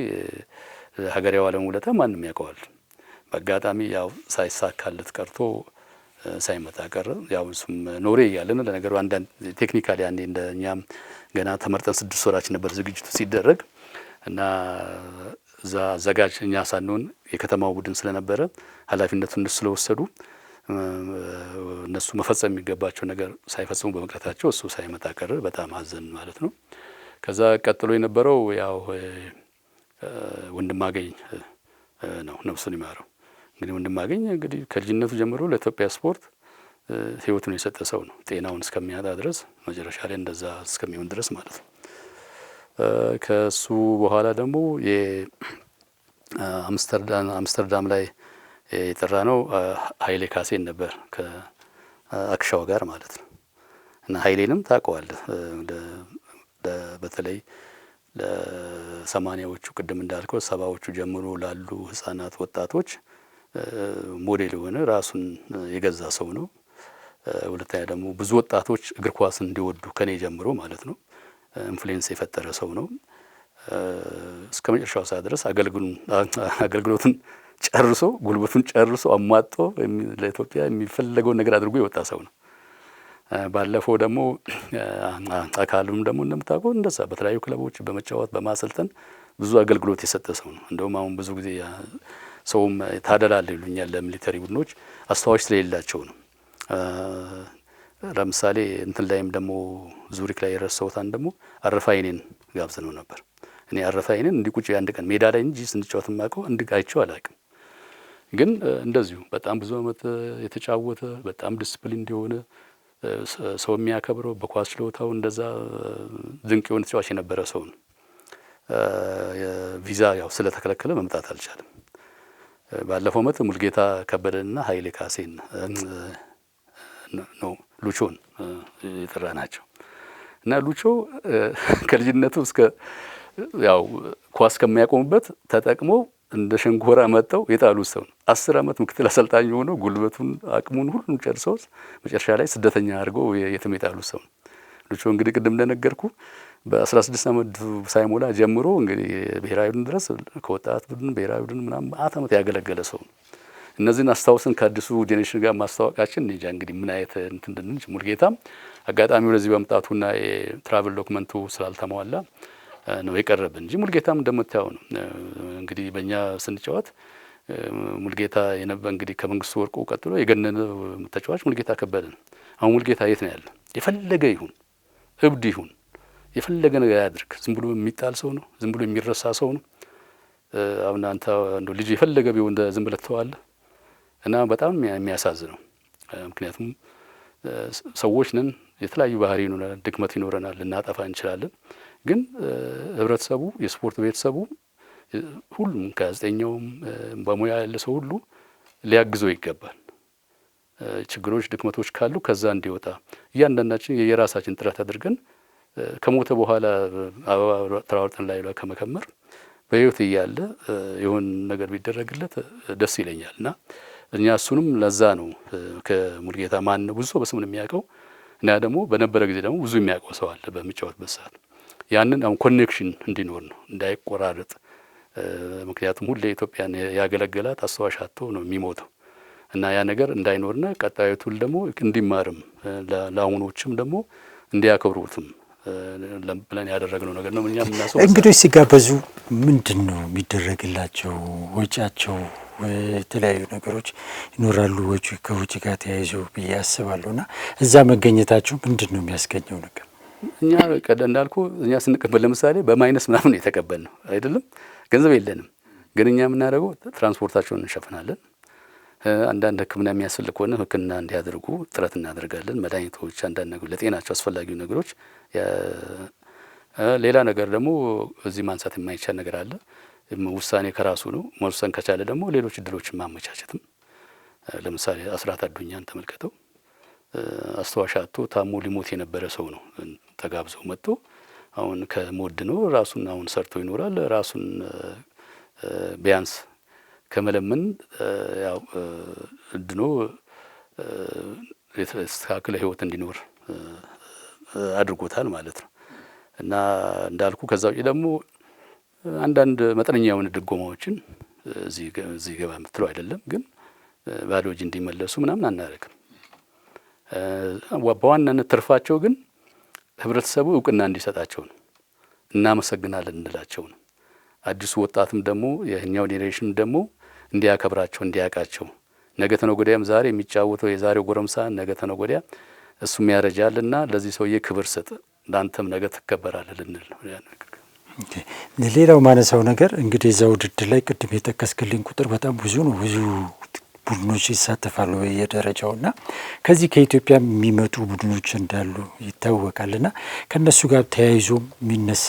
ሀገር የዋለውን ውለታ ማንም ያውቀዋል። በአጋጣሚ ያው ሳይሳካለት ቀርቶ ሳይመጣ ቀረ። ያው እሱም ኖሬ እያለን ለነገሩ አንዳንድ ቴክኒካሊ አንዴ እንደኛም ገና ተመርጠን 6 ወራችን ነበር ዝግጅቱ ሲደረግ እና እዛ አዘጋጅ እኛ ሳንሆን የከተማው ቡድን ስለነበረ ኃላፊነቱን ስለወሰዱ እነሱ መፈጸም የሚገባቸው ነገር ሳይፈጽሙ በመቅረታቸው እሱ ሳይመጣ ቀረ። በጣም አዘን ማለት ነው። ከዛ ቀጥሎ የነበረው ያው ወንድማገኝ ነው፣ ነፍሱን ይማረው። እንግዲህ ወንድማገኝ እንግዲህ ከልጅነቱ ጀምሮ ለኢትዮጵያ ስፖርት ህይወቱን የሰጠ ሰው ነው። ጤናውን እስከሚያጣ ድረስ መጨረሻ ላይ እንደዛ እስከሚሆን ድረስ ማለት ነው። ከሱ በኋላ ደግሞ የአምስተርዳም ላይ የጠራ ነው ኃይሌ ካሴን ነበር ከአክሻው ጋር ማለት ነው። እና ኃይሌንም ታውቀዋለህ። በተለይ ለ80ዎቹ ቅድም እንዳልከው 70ዎቹ ጀምሮ ላሉ ህጻናት ወጣቶች ሞዴል የሆነ ራሱን የገዛ ሰው ነው። ሁለተኛ ደግሞ ብዙ ወጣቶች እግር ኳስን እንዲወዱ ከኔ ጀምሮ ማለት ነው ኢንፍሉዌንስ የፈጠረ ሰው ነው። እስከ መጨረሻው ሰዓት ድረስ አገልግሎቱን ጨርሶ ጉልበቱን ጨርሶ አሟጦ ለኢትዮጵያ የሚፈለገውን ነገር አድርጎ የወጣ ሰው ነው። ባለፈው ደግሞ አካሉም ደግሞ እንደምታውቀው እንደዛ በተለያዩ ክለቦች በመጫወት በማሰልጠን ብዙ አገልግሎት የሰጠ ሰው ነው። እንደውም አሁን ብዙ ጊዜ ሰውም ታደላለ ይሉኛል ለሚሊተሪ ቡድኖች አስተዋሽ ስለሌላቸው ነው። ለምሳሌ እንትን ላይም ደግሞ ዙሪክ ላይ የረሳሁታን ደግሞ አረፋይኔን ጋብዘነው ነበር። እኔ አረፋይኔን እንዲቁጭ አንድ ቀን ሜዳ ላይ እንጂ ስንጫወት ማቀው እንድቃይቸው አላውቅም። ግን እንደዚሁ በጣም ብዙ አመት የተጫወተ በጣም ዲስፕሊን እንደሆነ ሰው የሚያከብረው በኳስ ችሎታው እንደዛ ድንቅ የሆነ ተጫዋች የነበረ ሰው ነው። ቪዛ ያው ስለተከለከለ መምጣት አልቻለም። ባለፈው አመት ሙልጌታ ከበደንና ኃይሌ ካሴን ነው ሉቾን የጠራ ናቸው። እና ሉቾ ከልጅነቱ እስከ ያው ኳስ ከሚያቆምበት ተጠቅሞ እንደ ሸንኮራ መጣው የጣሉት ሰው ነው። 10 አመት ምክትል አሰልጣኝ ሆኖ ጉልበቱን አቅሙን ሁሉን ጨርሰው መጨረሻ ላይ ስደተኛ አድርገው የትም የጣሉት ሰው ነው። ሉቾ እንግዲህ ቅድም እንደነገርኩ በ16 አመት ሳይሞላ ጀምሮ እንግዲህ ብሔራዊ ቡድን ድረስ ከወጣት ቡድን ብሔራዊ ቡድን ምናምን አመት ያገለገለ ሰው ነው። እነዚህን አስታውሰን ከአዲሱ ጄኔሬሽን ጋር ማስተዋወቃችን እንጃ እንግዲህ ምን አይነት እንትን እንደሆነ ሙልጌታም አጋጣሚው ለዚህ በመምጣቱና የትራቨል ዶክመንቱ ስላልተሟላ ነው የቀረብን እንጂ ሙልጌታም እንደምታየው ነው። እንግዲህ በእኛ ስንጫወት ሙልጌታ የነበረ እንግዲህ ከመንግስቱ ወርቁ ቀጥሎ የገነነ ተጫዋች ሙልጌታ ከበደ ነው። አሁን ሙልጌታ የት ነው ያለ? የፈለገ ይሁን እብድ ይሁን የፈለገ ነገር ያድርግ ዝም ብሎ የሚጣል ሰው ነው። ዝም ብሎ የሚረሳ ሰው ነው። አሁን አንተ እንደው ልጅ የፈለገ ቢሆን ዝም ብለህ ትተዋለህ እና በጣም የሚያሳዝነው ምክንያቱም ሰዎች ነን፣ የተለያዩ ባህሪ ይኖረናል፣ ድክመት ይኖረናል፣ ልናጠፋ እንችላለን። ግን ህብረተሰቡ የስፖርት ቤተሰቡ ሁሉም ጋዜጠኛውም በሙያ ያለ ሰው ሁሉ ሊያግዘው ይገባል። ችግሮች ድክመቶች ካሉ ከዛ እንዲወጣ እያንዳንዳችን የራሳችን ጥረት አድርገን ከሞተ በኋላ አበባ ተራርጠን ላይ ከመከመር በህይወት እያለ የሆነ ነገር ቢደረግለት ደስ ይለኛል። እና እኛ እሱንም ለዛ ነው ከሙልጌታ ማን ነው ብዙ ሰው በስም ነው የሚያውቀው እና ደግሞ በነበረ ጊዜ ደግሞ ብዙ የሚያውቀው ሰው አለ በሚጫወትበት ሰዓት ያንን አሁን ኮኔክሽን እንዲኖር ነው እንዳይቆራረጥ። ምክንያቱም ሁሌ ኢትዮጵያን ያገለገላት አስተዋሽ አጥቶ ነው የሚሞተው እና ያ ነገር እንዳይኖርና ቀጣዩ ትውልድ ደግሞ እንዲማርም ለአሁኖችም ደግሞ እንዲያከብሩትም ብለን ያደረግነው ነገር ነው። እኛም እናሰው እንግዲህ ሲጋበዙ ምንድን ነው የሚደረግላቸው? ወጪያቸው የተለያዩ ነገሮች ይኖራሉ። ወጪ ከውጭ ጋር ተያይዘው ብዬ አስባለሁና እዛ መገኘታችሁ ምንድን ነው የሚያስገኘው ነገር? እኛ ቀደም እንዳልኩ እኛ ስንቀበል ለምሳሌ በማይነስ ምናምን የተቀበልነው አይደለም፣ ገንዘብ የለንም። ግን እኛ የምናደርገው ትራንስፖርታቸውን እንሸፍናለን። አንዳንድ ሕክምና የሚያስፈልግ ከሆነ ሕክምና እንዲያደርጉ ጥረት እናደርጋለን። መድኃኒቶች፣ አንዳንድ ነገሮች ለጤናቸው አስፈላጊ ነገሮች። ሌላ ነገር ደግሞ እዚህ ማንሳት የማይቻል ነገር አለ። ውሳኔ ከራሱ ነው። መወሰን ከቻለ ደግሞ ሌሎች እድሎችን ማመቻቸትም። ለምሳሌ አስራት አዱኛን ተመልከተው። አስተዋሽ አጥቶ ታሞ ሊሞት የነበረ ሰው ነው። ተጋብዘው መጥቶ አሁን ከሞድ ነው ራሱን አሁን ሰርቶ ይኖራል። ራሱን ቢያንስ ከመለመን ያው እድኖ የተስተካከለ ህይወት እንዲኖር አድርጎታል ማለት ነው። እና እንዳልኩ ከዛ ውጪ ደግሞ አንዳንድ መጠነኛ የሆነ ድጎማዎችን እዚህ ገባ የምትለው አይደለም፣ ግን ባዶ እጅ እንዲመለሱ ምናምን አናደርግም። በዋናነት ትርፋቸው ግን ህብረተሰቡ እውቅና እንዲሰጣቸው ነው፣ እናመሰግናለን እንላቸው ነው። አዲሱ ወጣትም ደግሞ የኛው ጄኔሬሽን ደግሞ እንዲያከብራቸው እንዲያውቃቸው፣ ነገ ተነገ ወዲያም ዛሬ የሚጫወተው የዛሬው ጎረምሳ ነገ ተነገ ወዲያ እሱም ያረጃልና ለዚህ ሰውዬ ክብር ስጥ፣ ላንተም ነገ ትከበራለህ ልንል ነው። ሌላው ማነሳው ነገር እንግዲህ እዛ ውድድር ላይ ቅድም የጠቀስክልኝ ቁጥር በጣም ብዙ ነው። ብዙ ቡድኖች ይሳተፋሉ በየደረጃው እና ከዚህ ከኢትዮጵያ የሚመጡ ቡድኖች እንዳሉ ይታወቃል። እና ከእነሱ ጋር ተያይዞ የሚነሳ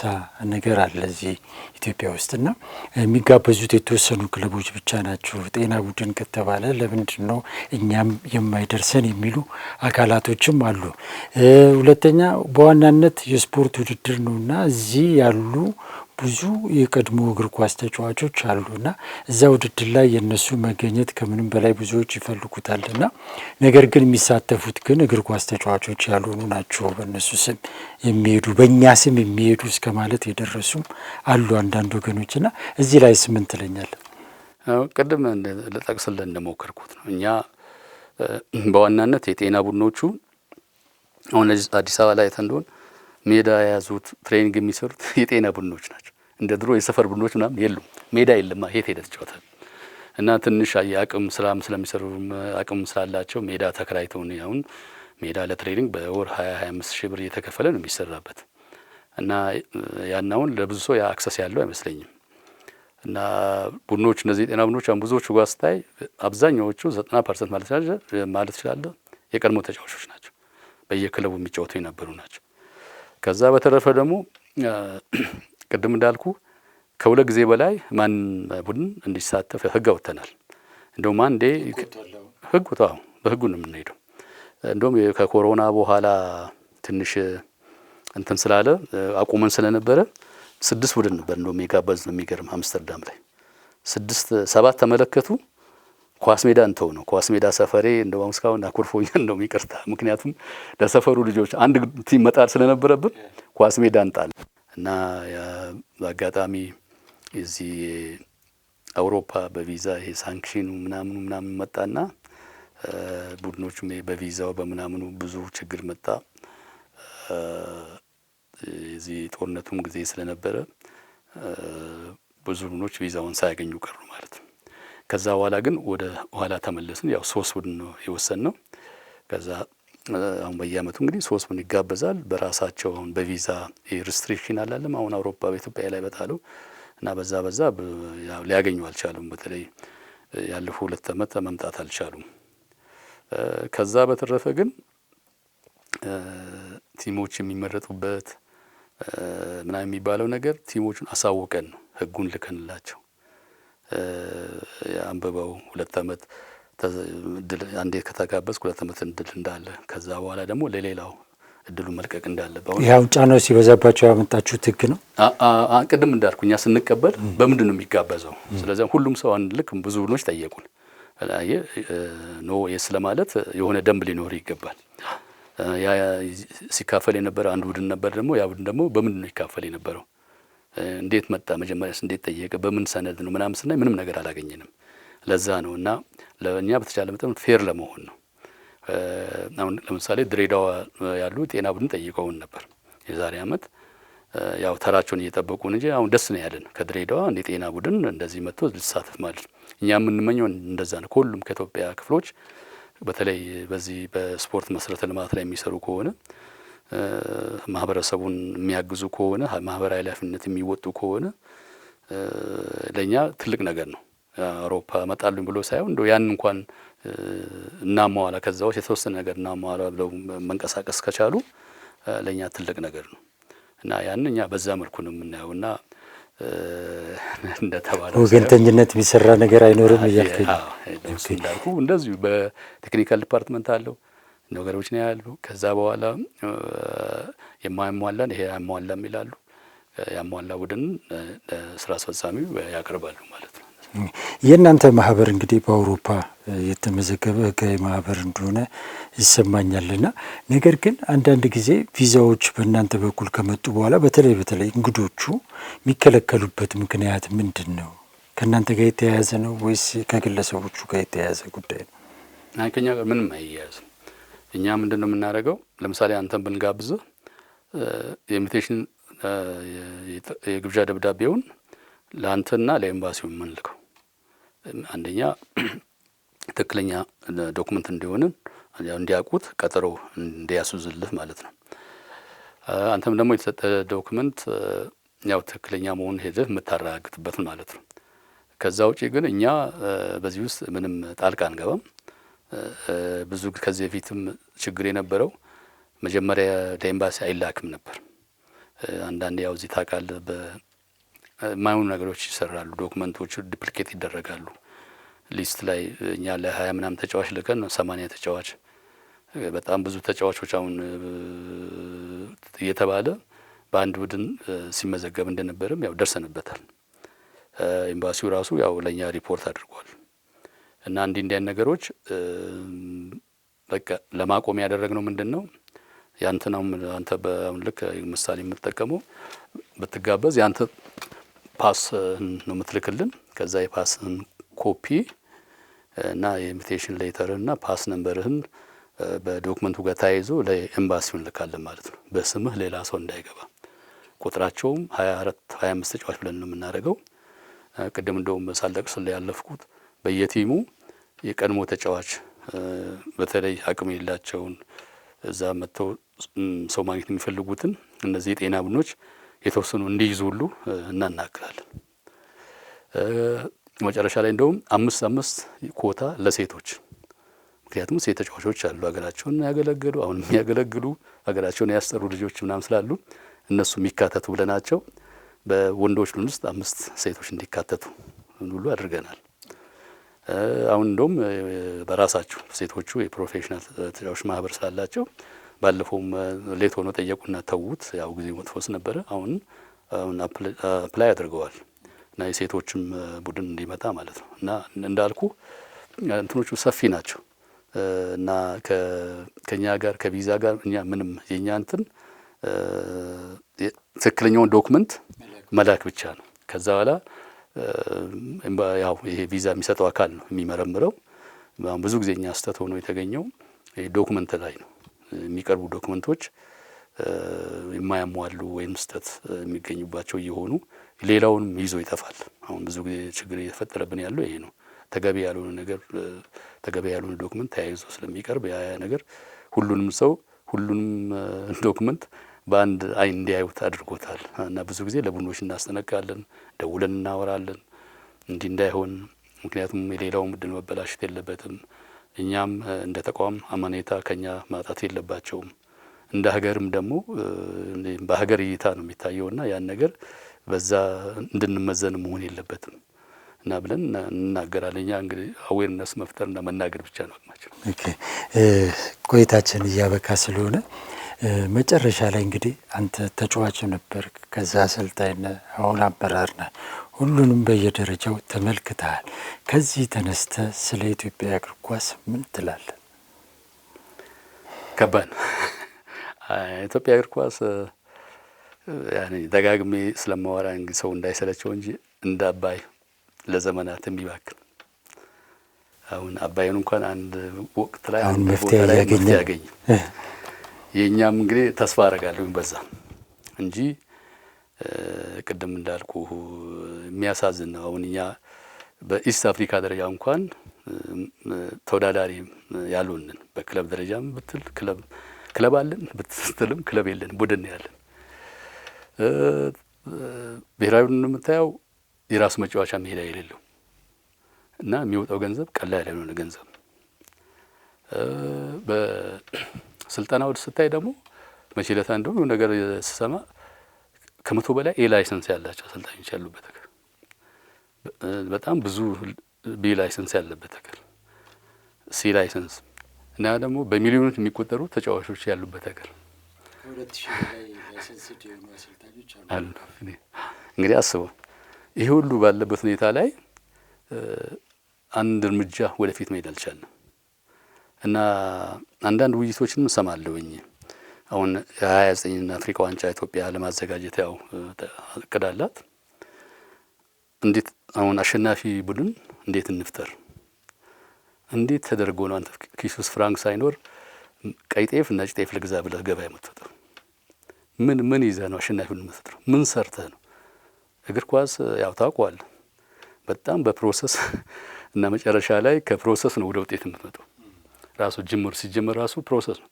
ነገር አለ እዚህ ኢትዮጵያ ውስጥ እና የሚጋበዙት የተወሰኑ ክለቦች ብቻ ናቸው። ጤና ቡድን ከተባለ ለምንድን ነው እኛም የማይደርሰን የሚሉ አካላቶችም አሉ። ሁለተኛ በዋናነት የስፖርት ውድድር ነው እና እዚህ ያሉ ብዙ የቀድሞ እግር ኳስ ተጫዋቾች አሉና እዛ ውድድር ላይ የነሱ መገኘት ከምንም በላይ ብዙዎች ይፈልጉታልና ነገር ግን የሚሳተፉት ግን እግር ኳስ ተጫዋቾች ያልሆኑ ናቸው። በእነሱ ስም የሚሄዱ በእኛ ስም የሚሄዱ እስከ ማለት የደረሱም አሉ አንዳንድ ወገኖችና እዚህ ላይ ምን ትለኛለህ? ቅድም ለጠቅስልህ እንደሞከርኩት ነው። እኛ በዋናነት የጤና ቡድኖቹ አሁን አዲስ አበባ ላይ እንደሆነ ሜዳ የያዙት ትሬኒንግ የሚሰሩት የጤና ቡድኖች ናቸው። እንደ ድሮ የሰፈር ቡድኖች ምናምን የሉም። ሜዳ የለማ የት ሄደህ ትጫወታለህ? እና ትንሽ የአቅም ስራም ስለሚሰሩ አቅም ስላላቸው ሜዳ ተከራይተው ነው። አሁን ሜዳ ለትሬኒንግ በወር 20-25 ሺህ ብር እየተከፈለ ነው የሚሰራበት እና ያን አሁን ለብዙ ሰው አክሰስ ያለው አይመስለኝም። እና ቡድኖች እነዚህ የጤና ቡድኖች አሁን ብዙዎቹ ጋር ስታይ አብዛኛዎቹ 90% ማለት ይችላል የቀድሞ ተጫዋቾች ናቸው። በየክለቡ የሚጫወቱ የነበሩ ናቸው። ከዛ በተረፈ ደግሞ ቅድም እንዳልኩ ከሁለት ጊዜ በላይ ማን ቡድን እንዲሳተፍ ህግ አውጥተናል። እንደውም አንዴ ህግ ወጣው በህጉ ነው የምንሄደው። እንደውም ከኮሮና በኋላ ትንሽ እንትን ስላለ አቁመን ስለነበረ 6 ቡድን ነበር እንደውም የጋበዝ ነው። የሚገርም አምስተርዳም ላይ 7 ተመለከቱ። ኳስ ሜዳ እንተው ነው። ኳስ ሜዳ ሰፈሬ እንደውም እስካሁን አኩርፎኛል ነው ይቅርታ። ምክንያቱም ለሰፈሩ ልጆች አንድ ቲም መጣል ስለነበረብን ኳስ ሜዳ እንጣል እና በአጋጣሚ እዚህ አውሮፓ በቪዛ ይሄ ሳንክሽኑ ምናምን መጣና ቡድኖቹም በቪዛው በምናምኑ ብዙ ችግር መጣ። እዚህ ጦርነቱም ጊዜ ስለነበረ ብዙ ቡድኖች ቪዛውን ሳያገኙ ቀሩ ማለት ነው። ከዛ በኋላ ግን ወደ ኋላ ተመለስን። ያው 3 ቡድን ነው የወሰንነው። ከዛ አሁን በየአመቱ እንግዲህ 3 ቡድን ይጋበዛል በራሳቸው አሁን በቪዛ ሪስትሪክሽን አላለም አሁን አውሮፓ በኢትዮጵያ ላይ በጣለው እና በዛ ያው ሊያገኙ አልቻሉም። በተለይ ያለፈው 2 አመት መምጣት አልቻሉም። ከዛ በተረፈ ግን ቲሞች የሚመረጡበት ምናምን የሚባለው ነገር ቲሞቹን አሳውቀን ነው ህጉን ልከንላቸው አንበባው 2 አመት እድል አንዴ ከተጋበዝኩ 2 አመት እድል እንዳለ ከዛ በኋላ ደግሞ ለሌላው እድሉን መልቀቅ እንዳለበት ያው ጫናው ሲበዛባቸው ያመጣችሁት ህግ ነው። ቅድም እንዳልኩኛ ስንቀበል በምንድን ነው የሚጋበዘው? ስለዚህ ሁሉም ሰው አንድ ልክ ብዙ ቡድኖች ጠየቁን። ኖ የስ ለማለት የሆነ ደንብ ሊኖር ይገባል። ያ ሲካፈል የነበረ አንድ ቡድን ነበር። ደግሞ ያ ቡድን ደግሞ በምንድን ነው ይካፈል የነበረው? እንዴት መጣ? መጀመሪያስ እንዴት ጠየቀ? በምን ሰነድ ነው ምናምን ስናይ ምንም ነገር አላገኘንም። ለዛ ነው እና ለእኛ በተቻለ መጠን ፌር ለመሆን ነው። አሁን ለምሳሌ ድሬዳዋ ያሉ ጤና ቡድን ጠይቀውን ነበር የዛሬ አመት። ያው ተራቸውን እየጠበቁ እንጂ አሁን ደስ ነው ያለን ከድሬዳዋ እንደ ጤና ቡድን እንደዚህ መጥቶ ሊሳተፍ ማለት ነው። እኛ የምንመኘው እንደዛ ነው። ከሁሉም ከኢትዮጵያ ክፍሎች በተለይ በዚህ በስፖርት መሰረተ ልማት ላይ የሚሰሩ ከሆነ ማህበረሰቡን የሚያግዙ ከሆነ ማህበራዊ ኃላፊነት የሚወጡ ከሆነ ለኛ ትልቅ ነገር ነው። አውሮፓ መጣሉኝ ብሎ ሳይሆን እንደው ያን እንኳን እናሟላ ከዛው የተወሰነ ነገር እናሟላ ብለው መንቀሳቀስ ከቻሉ ለኛ ትልቅ ነገር ነው እና ያን እኛ በዛ መልኩ ነው የምናየውና እንደተባለው ወገንተኝነት የሚሰራ ነገር አይኖርም እያልከኝ እንዳልኩ እንደዚሁ በቴክኒካል ዲፓርትመንት አለው ነገሮች ነው ያሉ። ከዛ በኋላ የማያሟላን ይሄ አያሟላም ይላሉ። ያሟላ ቡድን ስራ አስፈጻሚው ያቀርባሉ ማለት ነው። የእናንተ ማህበር እንግዲህ በአውሮፓ የተመዘገበ ህጋዊ ማህበር እንደሆነ ይሰማኛልና፣ ነገር ግን አንዳንድ ጊዜ ቪዛዎች በእናንተ በኩል ከመጡ በኋላ በተለይ እንግዶቹ የሚከለከሉበት ምክንያት ምንድን ነው? ከእናንተ ጋር የተያያዘ ነው ወይስ ከግለሰቦቹ ጋር የተያያዘ ጉዳይ ነው? ከኛ ጋር ምንም አይያያዝም። እኛ ምንድን ነው የምናደርገው? ለምሳሌ አንተን ብንጋብዝህ የኢንቪቴሽን የግብዣ ደብዳቤውን ለአንተና ለኤምባሲው የምንልከው አንደኛ ትክክለኛ ዶክመንት እንዲሆንን እንዲያውቁት ቀጠሮ እንዲያስዙልህ ማለት ነው። አንተም ደግሞ የተሰጠ ዶክመንት ያው ትክክለኛ መሆኑን ሄደህ የምታረጋግጥበት ማለት ነው። ከዛ ውጪ ግን እኛ በዚህ ውስጥ ምንም ጣልቃ አንገባም። ብዙ ከዚህ በፊትም ችግር የነበረው መጀመሪያ ለኤምባሲ አይላክም ነበር። አንዳንዴ ያው እዚህ ታውቃለህ በማይሆኑ ነገሮች ይሰራሉ። ዶክመንቶቹ ዲፕሊኬት ይደረጋሉ። ሊስት ላይ እኛ ለ20 ምናምን ተጫዋች ልከን 80 ተጫዋች በጣም ብዙ ተጫዋቾች አሁን እየተባለ በአንድ ቡድን ሲመዘገብ እንደነበርም ያው ደርሰንበታል። ኤምባሲው ራሱ ያው ለእኛ ሪፖርት አድርጓል። እና እንዲህ ነገሮች በቃ ለማቆም ያደረግነው ምንድን ነው ያንተናው አንተ በአሁን ልክ ምሳሌ የምትጠቀመው ብትጋበዝ ያንተ ፓስ ነው የምትልክልን። ከዛ የፓስን ኮፒ እና የኢንቪቴሽን ሌተርና ፓስ ነምበርህን በዶክመንቱ ጋር ተያይዞ ለኤምባሲው እንልካለን ማለት ነው። በስምህ ሌላ ሰው እንዳይገባ። ቁጥራቸውም 24 25 ተጫዋች ብለን ነው የምናደርገው። ቅድም እንደውም ሳልጠቅስልህ ያለፍኩት በየቲሙ የቀድሞ ተጫዋች በተለይ አቅም የሌላቸውን እዛ መጥተው ሰው ማግኘት የሚፈልጉትን እነዚህ የጤና ቡድኖች የተወሰኑ እንዲይዙ ሁሉ እናናግራለን። መጨረሻ ላይ እንደውም 5 ኮታ ለሴቶች፣ ምክንያቱም ሴት ተጫዋቾች አሉ ሀገራቸውን ያገለግሉ አሁን የሚያገለግሉ ሀገራቸውን ያስጠሩ ልጆች ምናምን ስላሉ እነሱ የሚካተቱ ብለናቸው በወንዶች ቡድን ውስጥ 5 ሴቶች እንዲካተቱ ሁሉ አድርገናል። አሁን እንደውም በራሳቸው ሴቶቹ የፕሮፌሽናል ተጫዋቾች ማህበር ስላላቸው ባለፈውም ሌት ሆኖ ጠየቁና ተዉት። ያው ጊዜ መጥፎስ ነበረ። አሁን አፕላይ አድርገዋል እና የሴቶችም ቡድን እንዲመጣ ማለት ነው። እና እንዳልኩ እንትኖቹ ሰፊ ናቸው እና ከኛ ጋር ከቪዛ ጋር እኛ ምንም የኛ እንትን ትክክለኛውን ዶክመንት መላክ ብቻ ነው። ከዛ በኋላ ያው ይሄ ቪዛ የሚሰጠው አካል ነው የሚመረምረው። ብዙ ጊዜ እኛ ስህተት ሆኖ የተገኘው ዶክመንት ላይ ነው። የሚቀርቡ ዶክመንቶች የማያሟሉ ወይም ስህተት የሚገኙባቸው እየሆኑ ሌላውንም ይዞ ይጠፋል። አሁን ብዙ ጊዜ ችግር እየተፈጠረብን ያለው ይሄ ነው። ተገቢ ያልሆነ ነገር ተገቢ ያልሆነ ዶክመንት ተያይዞ ስለሚቀርብ ያ ነገር ሁሉንም ሰው ሁሉንም ዶክመንት በአንድ አይን እንዲያዩት አድርጎታል። እና ብዙ ጊዜ ለቡድኖች እናስጠነቅቃለን፣ ደውለን እናወራለን እንዲህ እንዳይሆን። ምክንያቱም የሌላውም ቡድን መበላሸት የለበትም። እኛም እንደ ተቋም አማኔታ ከኛ ማጣት የለባቸውም። እንደ ሀገርም ደግሞ በሀገር እይታ ነው የሚታየውና ያን ነገር በዛ እንድንመዘን መሆን የለበትም እና ብለን እናገራለን። እኛ እንግዲህ አዌርነስ መፍጠርና መናገር ብቻ ነው አቅማችን። ኦኬ ቆይታችን እያበቃ ስለሆነ መጨረሻ ላይ እንግዲህ አንተ ተጫዋች ነበር፣ ከዛ አሰልጣኝ ነህ፣ አሁን አመራር ነህ። ሁሉንም በየደረጃው ተመልክተሃል። ከዚህ ተነስተ ስለ ኢትዮጵያ እግር ኳስ ምን ትላለህ? ከባድ ኢትዮጵያ እግር ኳስ ያኔ ደጋግሜ ስለማወራ እንግዲህ ሰው እንዳይሰለቸው እንጂ እንደ አባይ ለዘመናት የሚባክን አሁን አባይን እንኳን አንድ ወቅት ላይ አሁን መፍትሄ ያገኘ የኛም እንግዲህ ተስፋ አደርጋለሁ በዛ እንጂ ቅድም እንዳልኩ የሚያሳዝን ነው። አሁን እኛ በኢስት አፍሪካ ደረጃ እንኳን ተወዳዳሪ ያሉንን በክለብ ደረጃም ብትል ክለብ አለን ብትልም ክለብ የለን ቡድን ያለን። ብሔራዊ ቡድን የምታየው የራሱ መጫወቻ ሜዳ የሌለው እና የሚወጣው ገንዘብ ቀላል ያልሆነ ገንዘብ። በስልጠና ወደ ስታይ ደግሞ መቼለታ እንደው ነገር ስሰማ ከ100 በላይ ኤ ላይሰንስ ያላቸው አሰልጣኞች ያሉበት ሀገር፣ በጣም ብዙ ቢ ላይሰንስ ያለበት ሀገር፣ ሲ ላይሰንስ እና ደግሞ በሚሊዮኖች የሚቆጠሩ ተጫዋቾች ያሉበት ሀገር 2000 በላይ ላይሰንስድ የሆኑ አሰልጣኞች አሉ። እንግዲህ አስበው ይሄ ሁሉ ባለበት ሁኔታ ላይ አንድ እርምጃ ወደፊት መሄድ አልቻልንም። እና አንዳንድ ውይይቶችንም እሰማለሁኝ። አሁን የ29 አፍሪካ ዋንጫ ኢትዮጵያ ለማዘጋጀት ያው እቅድ አላት። እንዴት አሁን አሸናፊ ቡድን እንዴት እንፍጠር? እንዴት ተደርጎ ነው አንተ ኪስ ውስጥ ፍራንክ ሳይኖር ቀይ ጤፍ እና ነጭ ጤፍ ልግዛ ብለህ ገበያ የምትወጣው? ምን ይዘህ ነው አሸናፊ ቡድን የምትፈጥረው? ምን ሰርተህ ነው? እግር ኳስ ያው ታውቀዋለህ በጣም በፕሮሰስ እና መጨረሻ ላይ ከፕሮሰስ ነው ወደ ውጤት የምትመጣው። ራሱ ጅምር ሲጀምር ራሱ ፕሮሰስ ነው።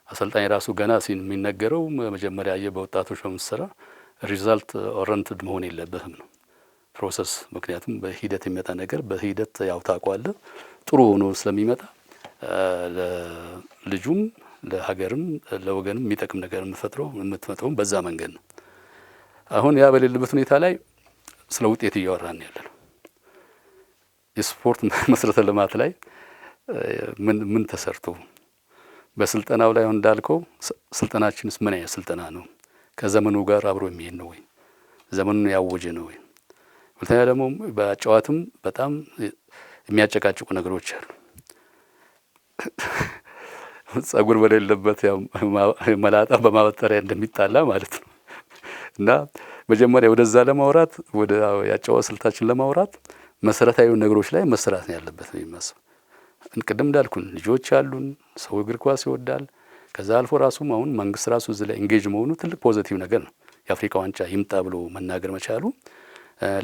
አሰልጣኝ ራሱ ገና የሚነገረው መጀመሪያ በወጣቶች በምትሰራ ሪዛልት ኦሪየንትድ መሆን የለበትም ነው ፕሮሰስ። ምክንያቱም በሂደት የሚመጣ ነገር በሂደት ያው ታውቀዋለህ ጥሩ ሆኖ ስለሚመጣ ለልጁም ለሀገርም ለወገንም የሚጠቅም ነገር የምትፈጥረው በዛ መንገድ ነው። አሁን ያ በሌለበት ሁኔታ ላይ ስለ ውጤት እያወራን ያለ ነው። የስፖርት መሰረተ ልማት ላይ ምን ተሰርቶ በስልጠናው ላይ እንዳልከው ስልጠናችንስ ምን አይነት ስልጠና ነው? ከዘመኑ ጋር አብሮ የሚሄድ ነው ወይ? ዘመኑን ያወጀ ነው ወይ? ሁለተኛ ደግሞ በጨዋታም በጣም የሚያጨቃጭቁ ነገሮች አሉ። ጸጉር በሌለበት ያው መላጣ በማበጠሪያ እንደሚጣላ ማለት ነው። እና መጀመሪያ ወደዛ ለማውራት ወደ ያጨዋወት ስልታችን ለማውራት መሰረታዊ ነገሮች ላይ መስራት ነው ያለበት ነው የሚመስለው። ቅድም እንዳልኩን ልጆች ያሉን ሰው እግር ኳስ ይወዳል። ከዛ አልፎ ራሱም አሁን መንግስት ራሱ እዚህ ላይ ኢንጌጅ መሆኑ ትልቅ ፖዚቲቭ ነገር ነው። የአፍሪካ ዋንጫ ይምጣ ብሎ መናገር መቻሉ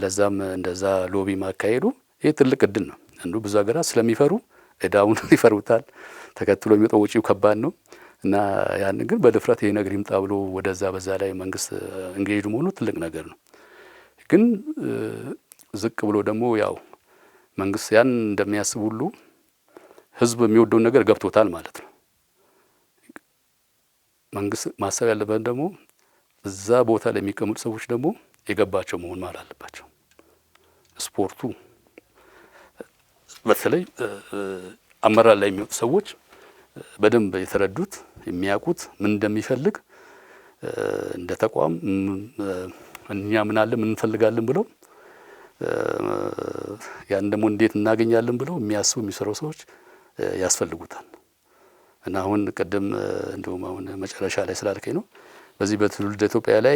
ለዛም እንደዛ ሎቢ ማካሄዱ ይሄ ትልቅ እድል ነው። አንዱ ብዙ ሀገራት ስለሚፈሩ እዳውን ይፈሩታል። ተከትሎ የሚወጣው ወጪው ከባድ ነው እና ያን ግን በድፍረት ይሄ ነገር ይምጣ ብሎ ወደዛ በዛ ላይ መንግስት ኢንጌጅ መሆኑ ትልቅ ነገር ነው። ግን ዝቅ ብሎ ደግሞ ያው መንግስት ያን እንደሚያስብ ሁሉ ህዝብ የሚወደውን ነገር ገብቶታል ማለት ነው። መንግስት ማሰብ ያለበት ደግሞ እዛ ቦታ ላይ የሚቀመጡ ሰዎች ደግሞ የገባቸው መሆን ማለት አለባቸው። ስፖርቱ በተለይ አመራር ላይ የሚወጡ ሰዎች በደንብ የተረዱት የሚያውቁት ምን እንደሚፈልግ እንደ ተቋም እኛ ምን አለ ምን እንፈልጋለን ብለው ያን ደግሞ እንዴት እናገኛለን ብለው የሚያስቡ የሚሰሩ ሰዎች ያስፈልጉታል። እና አሁን ቀደም እንደውም አሁን መጨረሻ ላይ ስላልከኝ ነው በዚህ በትውልድ ኢትዮጵያ ላይ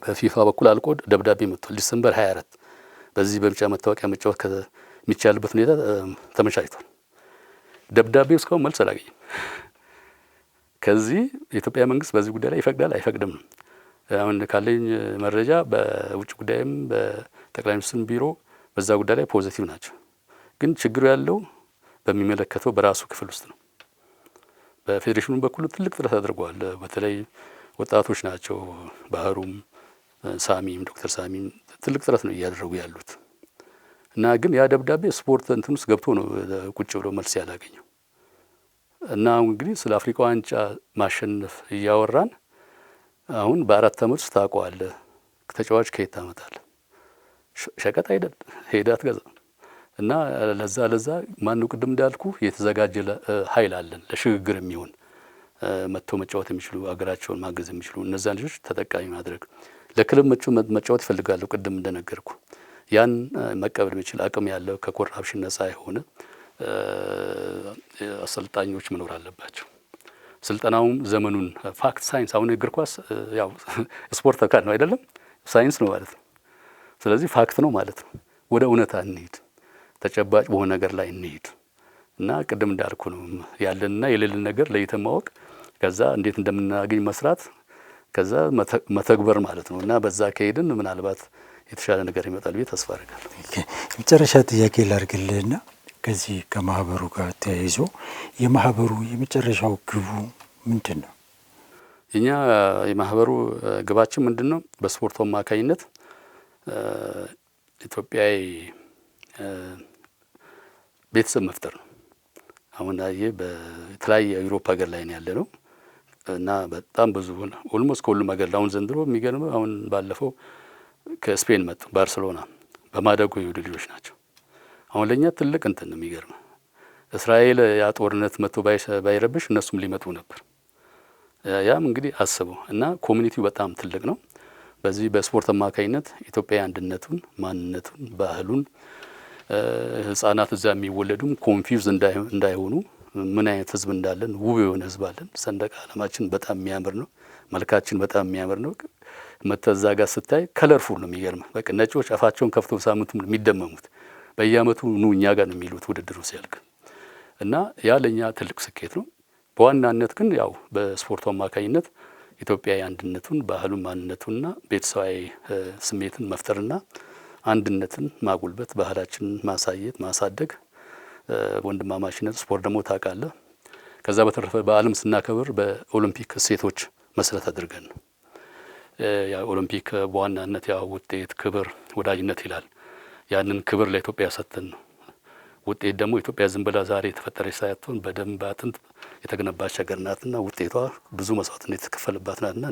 በፊፋ በኩል አልቆ ደብዳቤ መጥቷል። ዲሰምበር 24 በዚህ በቢጫ መታወቂያ መጫወት ከሚቻልበት ሁኔታ ተመቻችቷል። ደብዳቤው እስካሁን መልስ አላገኘም። ከዚህ የኢትዮጵያ መንግስት በዚህ ጉዳይ ላይ ይፈቅዳል አይፈቅድም ነው። አሁን ካለኝ መረጃ በውጭ ጉዳይም በጠቅላይ ሚኒስትር ቢሮ በዛ ጉዳይ ላይ ፖዚቲቭ ናቸው። ግን ችግሩ ያለው በሚመለከተው በራሱ ክፍል ውስጥ ነው። በፌዴሬሽኑ በኩል ትልቅ ጥረት አድርጓል። በተለይ ወጣቶች ናቸው። ባህሩም ሳሚም ዶክተር ሳሚም ትልቅ ጥረት ነው እያደረጉ ያሉት እና ግን ያ ደብዳቤ ስፖርት እንትን ውስጥ ገብቶ ነው ቁጭ ብሎ መልስ ያላገኘው። እና እንግዲህ ስለ አፍሪካ ዋንጫ ማሸነፍ እያወራን አሁን በ4 ዓመት ውስጥ ታውቀዋለህ ተጫዋች ከየት ታመጣለህ? ሸቀጥ አይደል ሄደህ አትገዛም። እና ለዛ ማነው ቅድም እንዳልኩ የተዘጋጀ ኃይል አለን ለሽግግር የሚሆን መጥተው መጫወት የሚችሉ አገራቸውን ማገዝ የሚችሉ እነዛን ልጆች ተጠቃሚ ማድረግ ለክለብ መጫወት ይፈልጋሉ። ቅድም እንደነገርኩ ያን መቀበል የሚችል አቅም ያለው ከኮራፕሽን ነፃ የሆነ አሰልጣኞች መኖር አለባቸው። ስልጠናውም ዘመኑን ፋክት ሳይንስ አሁን እግር ኳስ ያው ስፖርት አካል ነው አይደለም ሳይንስ ነው ማለት ነው። ስለዚህ ፋክት ነው ማለት ነው። ወደ እውነታ እንሂድ፣ ተጨባጭ በሆነ ነገር ላይ እንሂድ እና ቅድም እንዳልኩ ነው ያለንና የሌለን ነገር ለይተን ማወቅ ከዛ እንዴት እንደምናገኝ መስራት ከዛ መተግበር ማለት ነው እና በዛ ከሄድን ምናልባት የተሻለ ነገር ይመጣል ብዬ ተስፋ አደርጋለሁ። የመጨረሻ ጥያቄ ላድርግልህና ከዚህ ከማህበሩ ጋር ተያይዞ የማህበሩ የመጨረሻው ግቡ ምንድን ነው? እኛ የማህበሩ ግባችን ምንድን ነው? በስፖርቱ አማካኝነት ኢትዮጵያዊ ቤተሰብ መፍጠር ነው። አሁን በተለያየ የአውሮፓ ሀገር ላይ ነው ያለ ነው እና በጣም ብዙ ኦልሞስት ከሁሉም ሀገር አሁን ዘንድሮ የሚገርመው አሁን ባለፈው ከስፔን መጡ ባርሴሎና በማደጎ የወዱ ልጆች ናቸው። አሁን ለኛ ትልቅ እንትን ነው የሚገርመው እስራኤል ያ ጦርነት መጥቶ ባይረብሽ እነሱም ሊመጡ ነበር። ያም እንግዲህ አስበው እና ኮሚኒቲው በጣም ትልቅ ነው። በዚህ በስፖርት አማካኝነት ኢትዮጵያ አንድነቱን፣ ማንነቱን፣ ባህሉን ህጻናት እዛ የሚወለዱም ኮንፊውዝ እንዳይሆኑ ምን አይነት ህዝብ እንዳለን ውብ የሆነ ህዝብ አለን። ሰንደቅ ዓላማችን በጣም የሚያምር ነው። መልካችን በጣም የሚያምር ነው። መተዛ ጋር ስታይ ከለርፉል ነው። የሚገርም በቃ ነጮች አፋቸውን ከፍተው ሳምንቱ የሚደመሙት በየአመቱ ኑ እኛ ጋር ነው የሚሉት ውድድሩ ሲያልቅ እና ያ ለኛ ትልቅ ስኬት ነው። በዋናነት ግን ያው በስፖርቱ አማካኝነት ኢትዮጵያዊ አንድነቱን፣ ባህሉን፣ ማንነቱንና ቤተሰባዊ ስሜትን መፍጠርና አንድነትን ማጉልበት፣ ባህላችንን ማሳየት፣ ማሳደግ ወንድማማችነት ስፖርት ደግሞ ታውቃለህ። ከዛ በተረፈ በዓለም ስናከብር በኦሎምፒክ እሴቶች መሰረት አድርገን ነው። ያ ኦሎምፒክ በዋናነት ያው ውጤት፣ ክብር፣ ወዳጅነት ይላል። ያንን ክብር ለኢትዮጵያ ሰጥተን ነው። ውጤት ደግሞ ኢትዮጵያ ዝም ብላ ዛሬ የተፈጠረች ሳይሆን በደም በአጥንት የተገነባች ሀገር ናትና ውጤቷ ብዙ መስዋዕትነት የተከፈለባት ናትና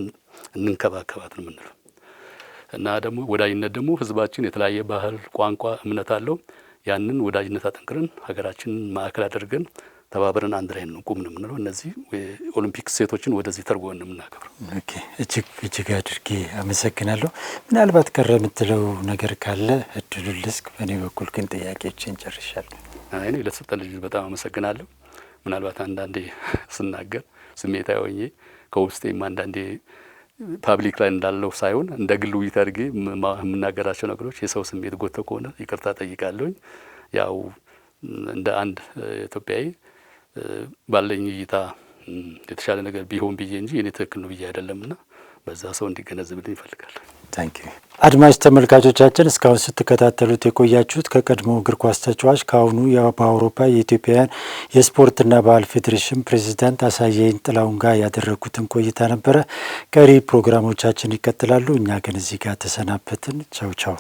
እንንከባከባት ነው የምንለው። እና ደግሞ ወዳጅነት ደግሞ ህዝባችን የተለያየ ባህል፣ ቋንቋ፣ እምነት አለው። ያንን ወዳጅነት አጠንክረን ሀገራችንን ማዕከል አድርገን ተባብረን አንድ ላይ ነው ቁም ነው የምንለው። እነዚህ ኦሎምፒክ ሴቶችን ወደዚህ ተርጎን ነው የምናከብረው። ኦኬ፣ እጅግ አድርጌ አመሰግናለሁ። ምናልባት ቀረ የምትለው ነገር ካለ እድሉን ልስጥ። በእኔ በኩል ግን ጥያቄዎችን ጨርሻለሁ። እኔ ለተሰጠን ልጅ በጣም አመሰግናለሁ። ምናልባት አንዳንዴ ስናገር ስሜታዊ ሆኜ ከውስጤም አንዳንዴ ፓብሊክ ላይ እንዳለው ሳይሆን እንደ ግል ውይይት አድርጌ የምናገራቸው ነገሮች የሰው ስሜት ጎተው ከሆነ ይቅርታ ጠይቃለሁኝ። ያው እንደ አንድ ኢትዮጵያዊ ባለኝ እይታ የተሻለ ነገር ቢሆን ብዬ እንጂ እኔ ትክክል ነው ብዬ አይደለምና በዛ ሰው እንዲገነዝብልኝ ይፈልጋል። ታንክ ዩ። አድማጭ ተመልካቾቻችን እስካሁን ስትከታተሉት የቆያችሁት ከቀድሞ እግር ኳስ ተጫዋች ከአሁኑ በአውሮፓ የኢትዮጵያውያን የስፖርትና ባህል ፌዴሬሽን ፕሬዚዳንት አሳየኝ ጥላሁን ጋር ያደረጉትን ቆይታ ነበረ። ቀሪ ፕሮግራሞቻችን ይቀጥላሉ። እኛ ግን እዚህ ጋር ተሰናበትን። ቻው ቻው።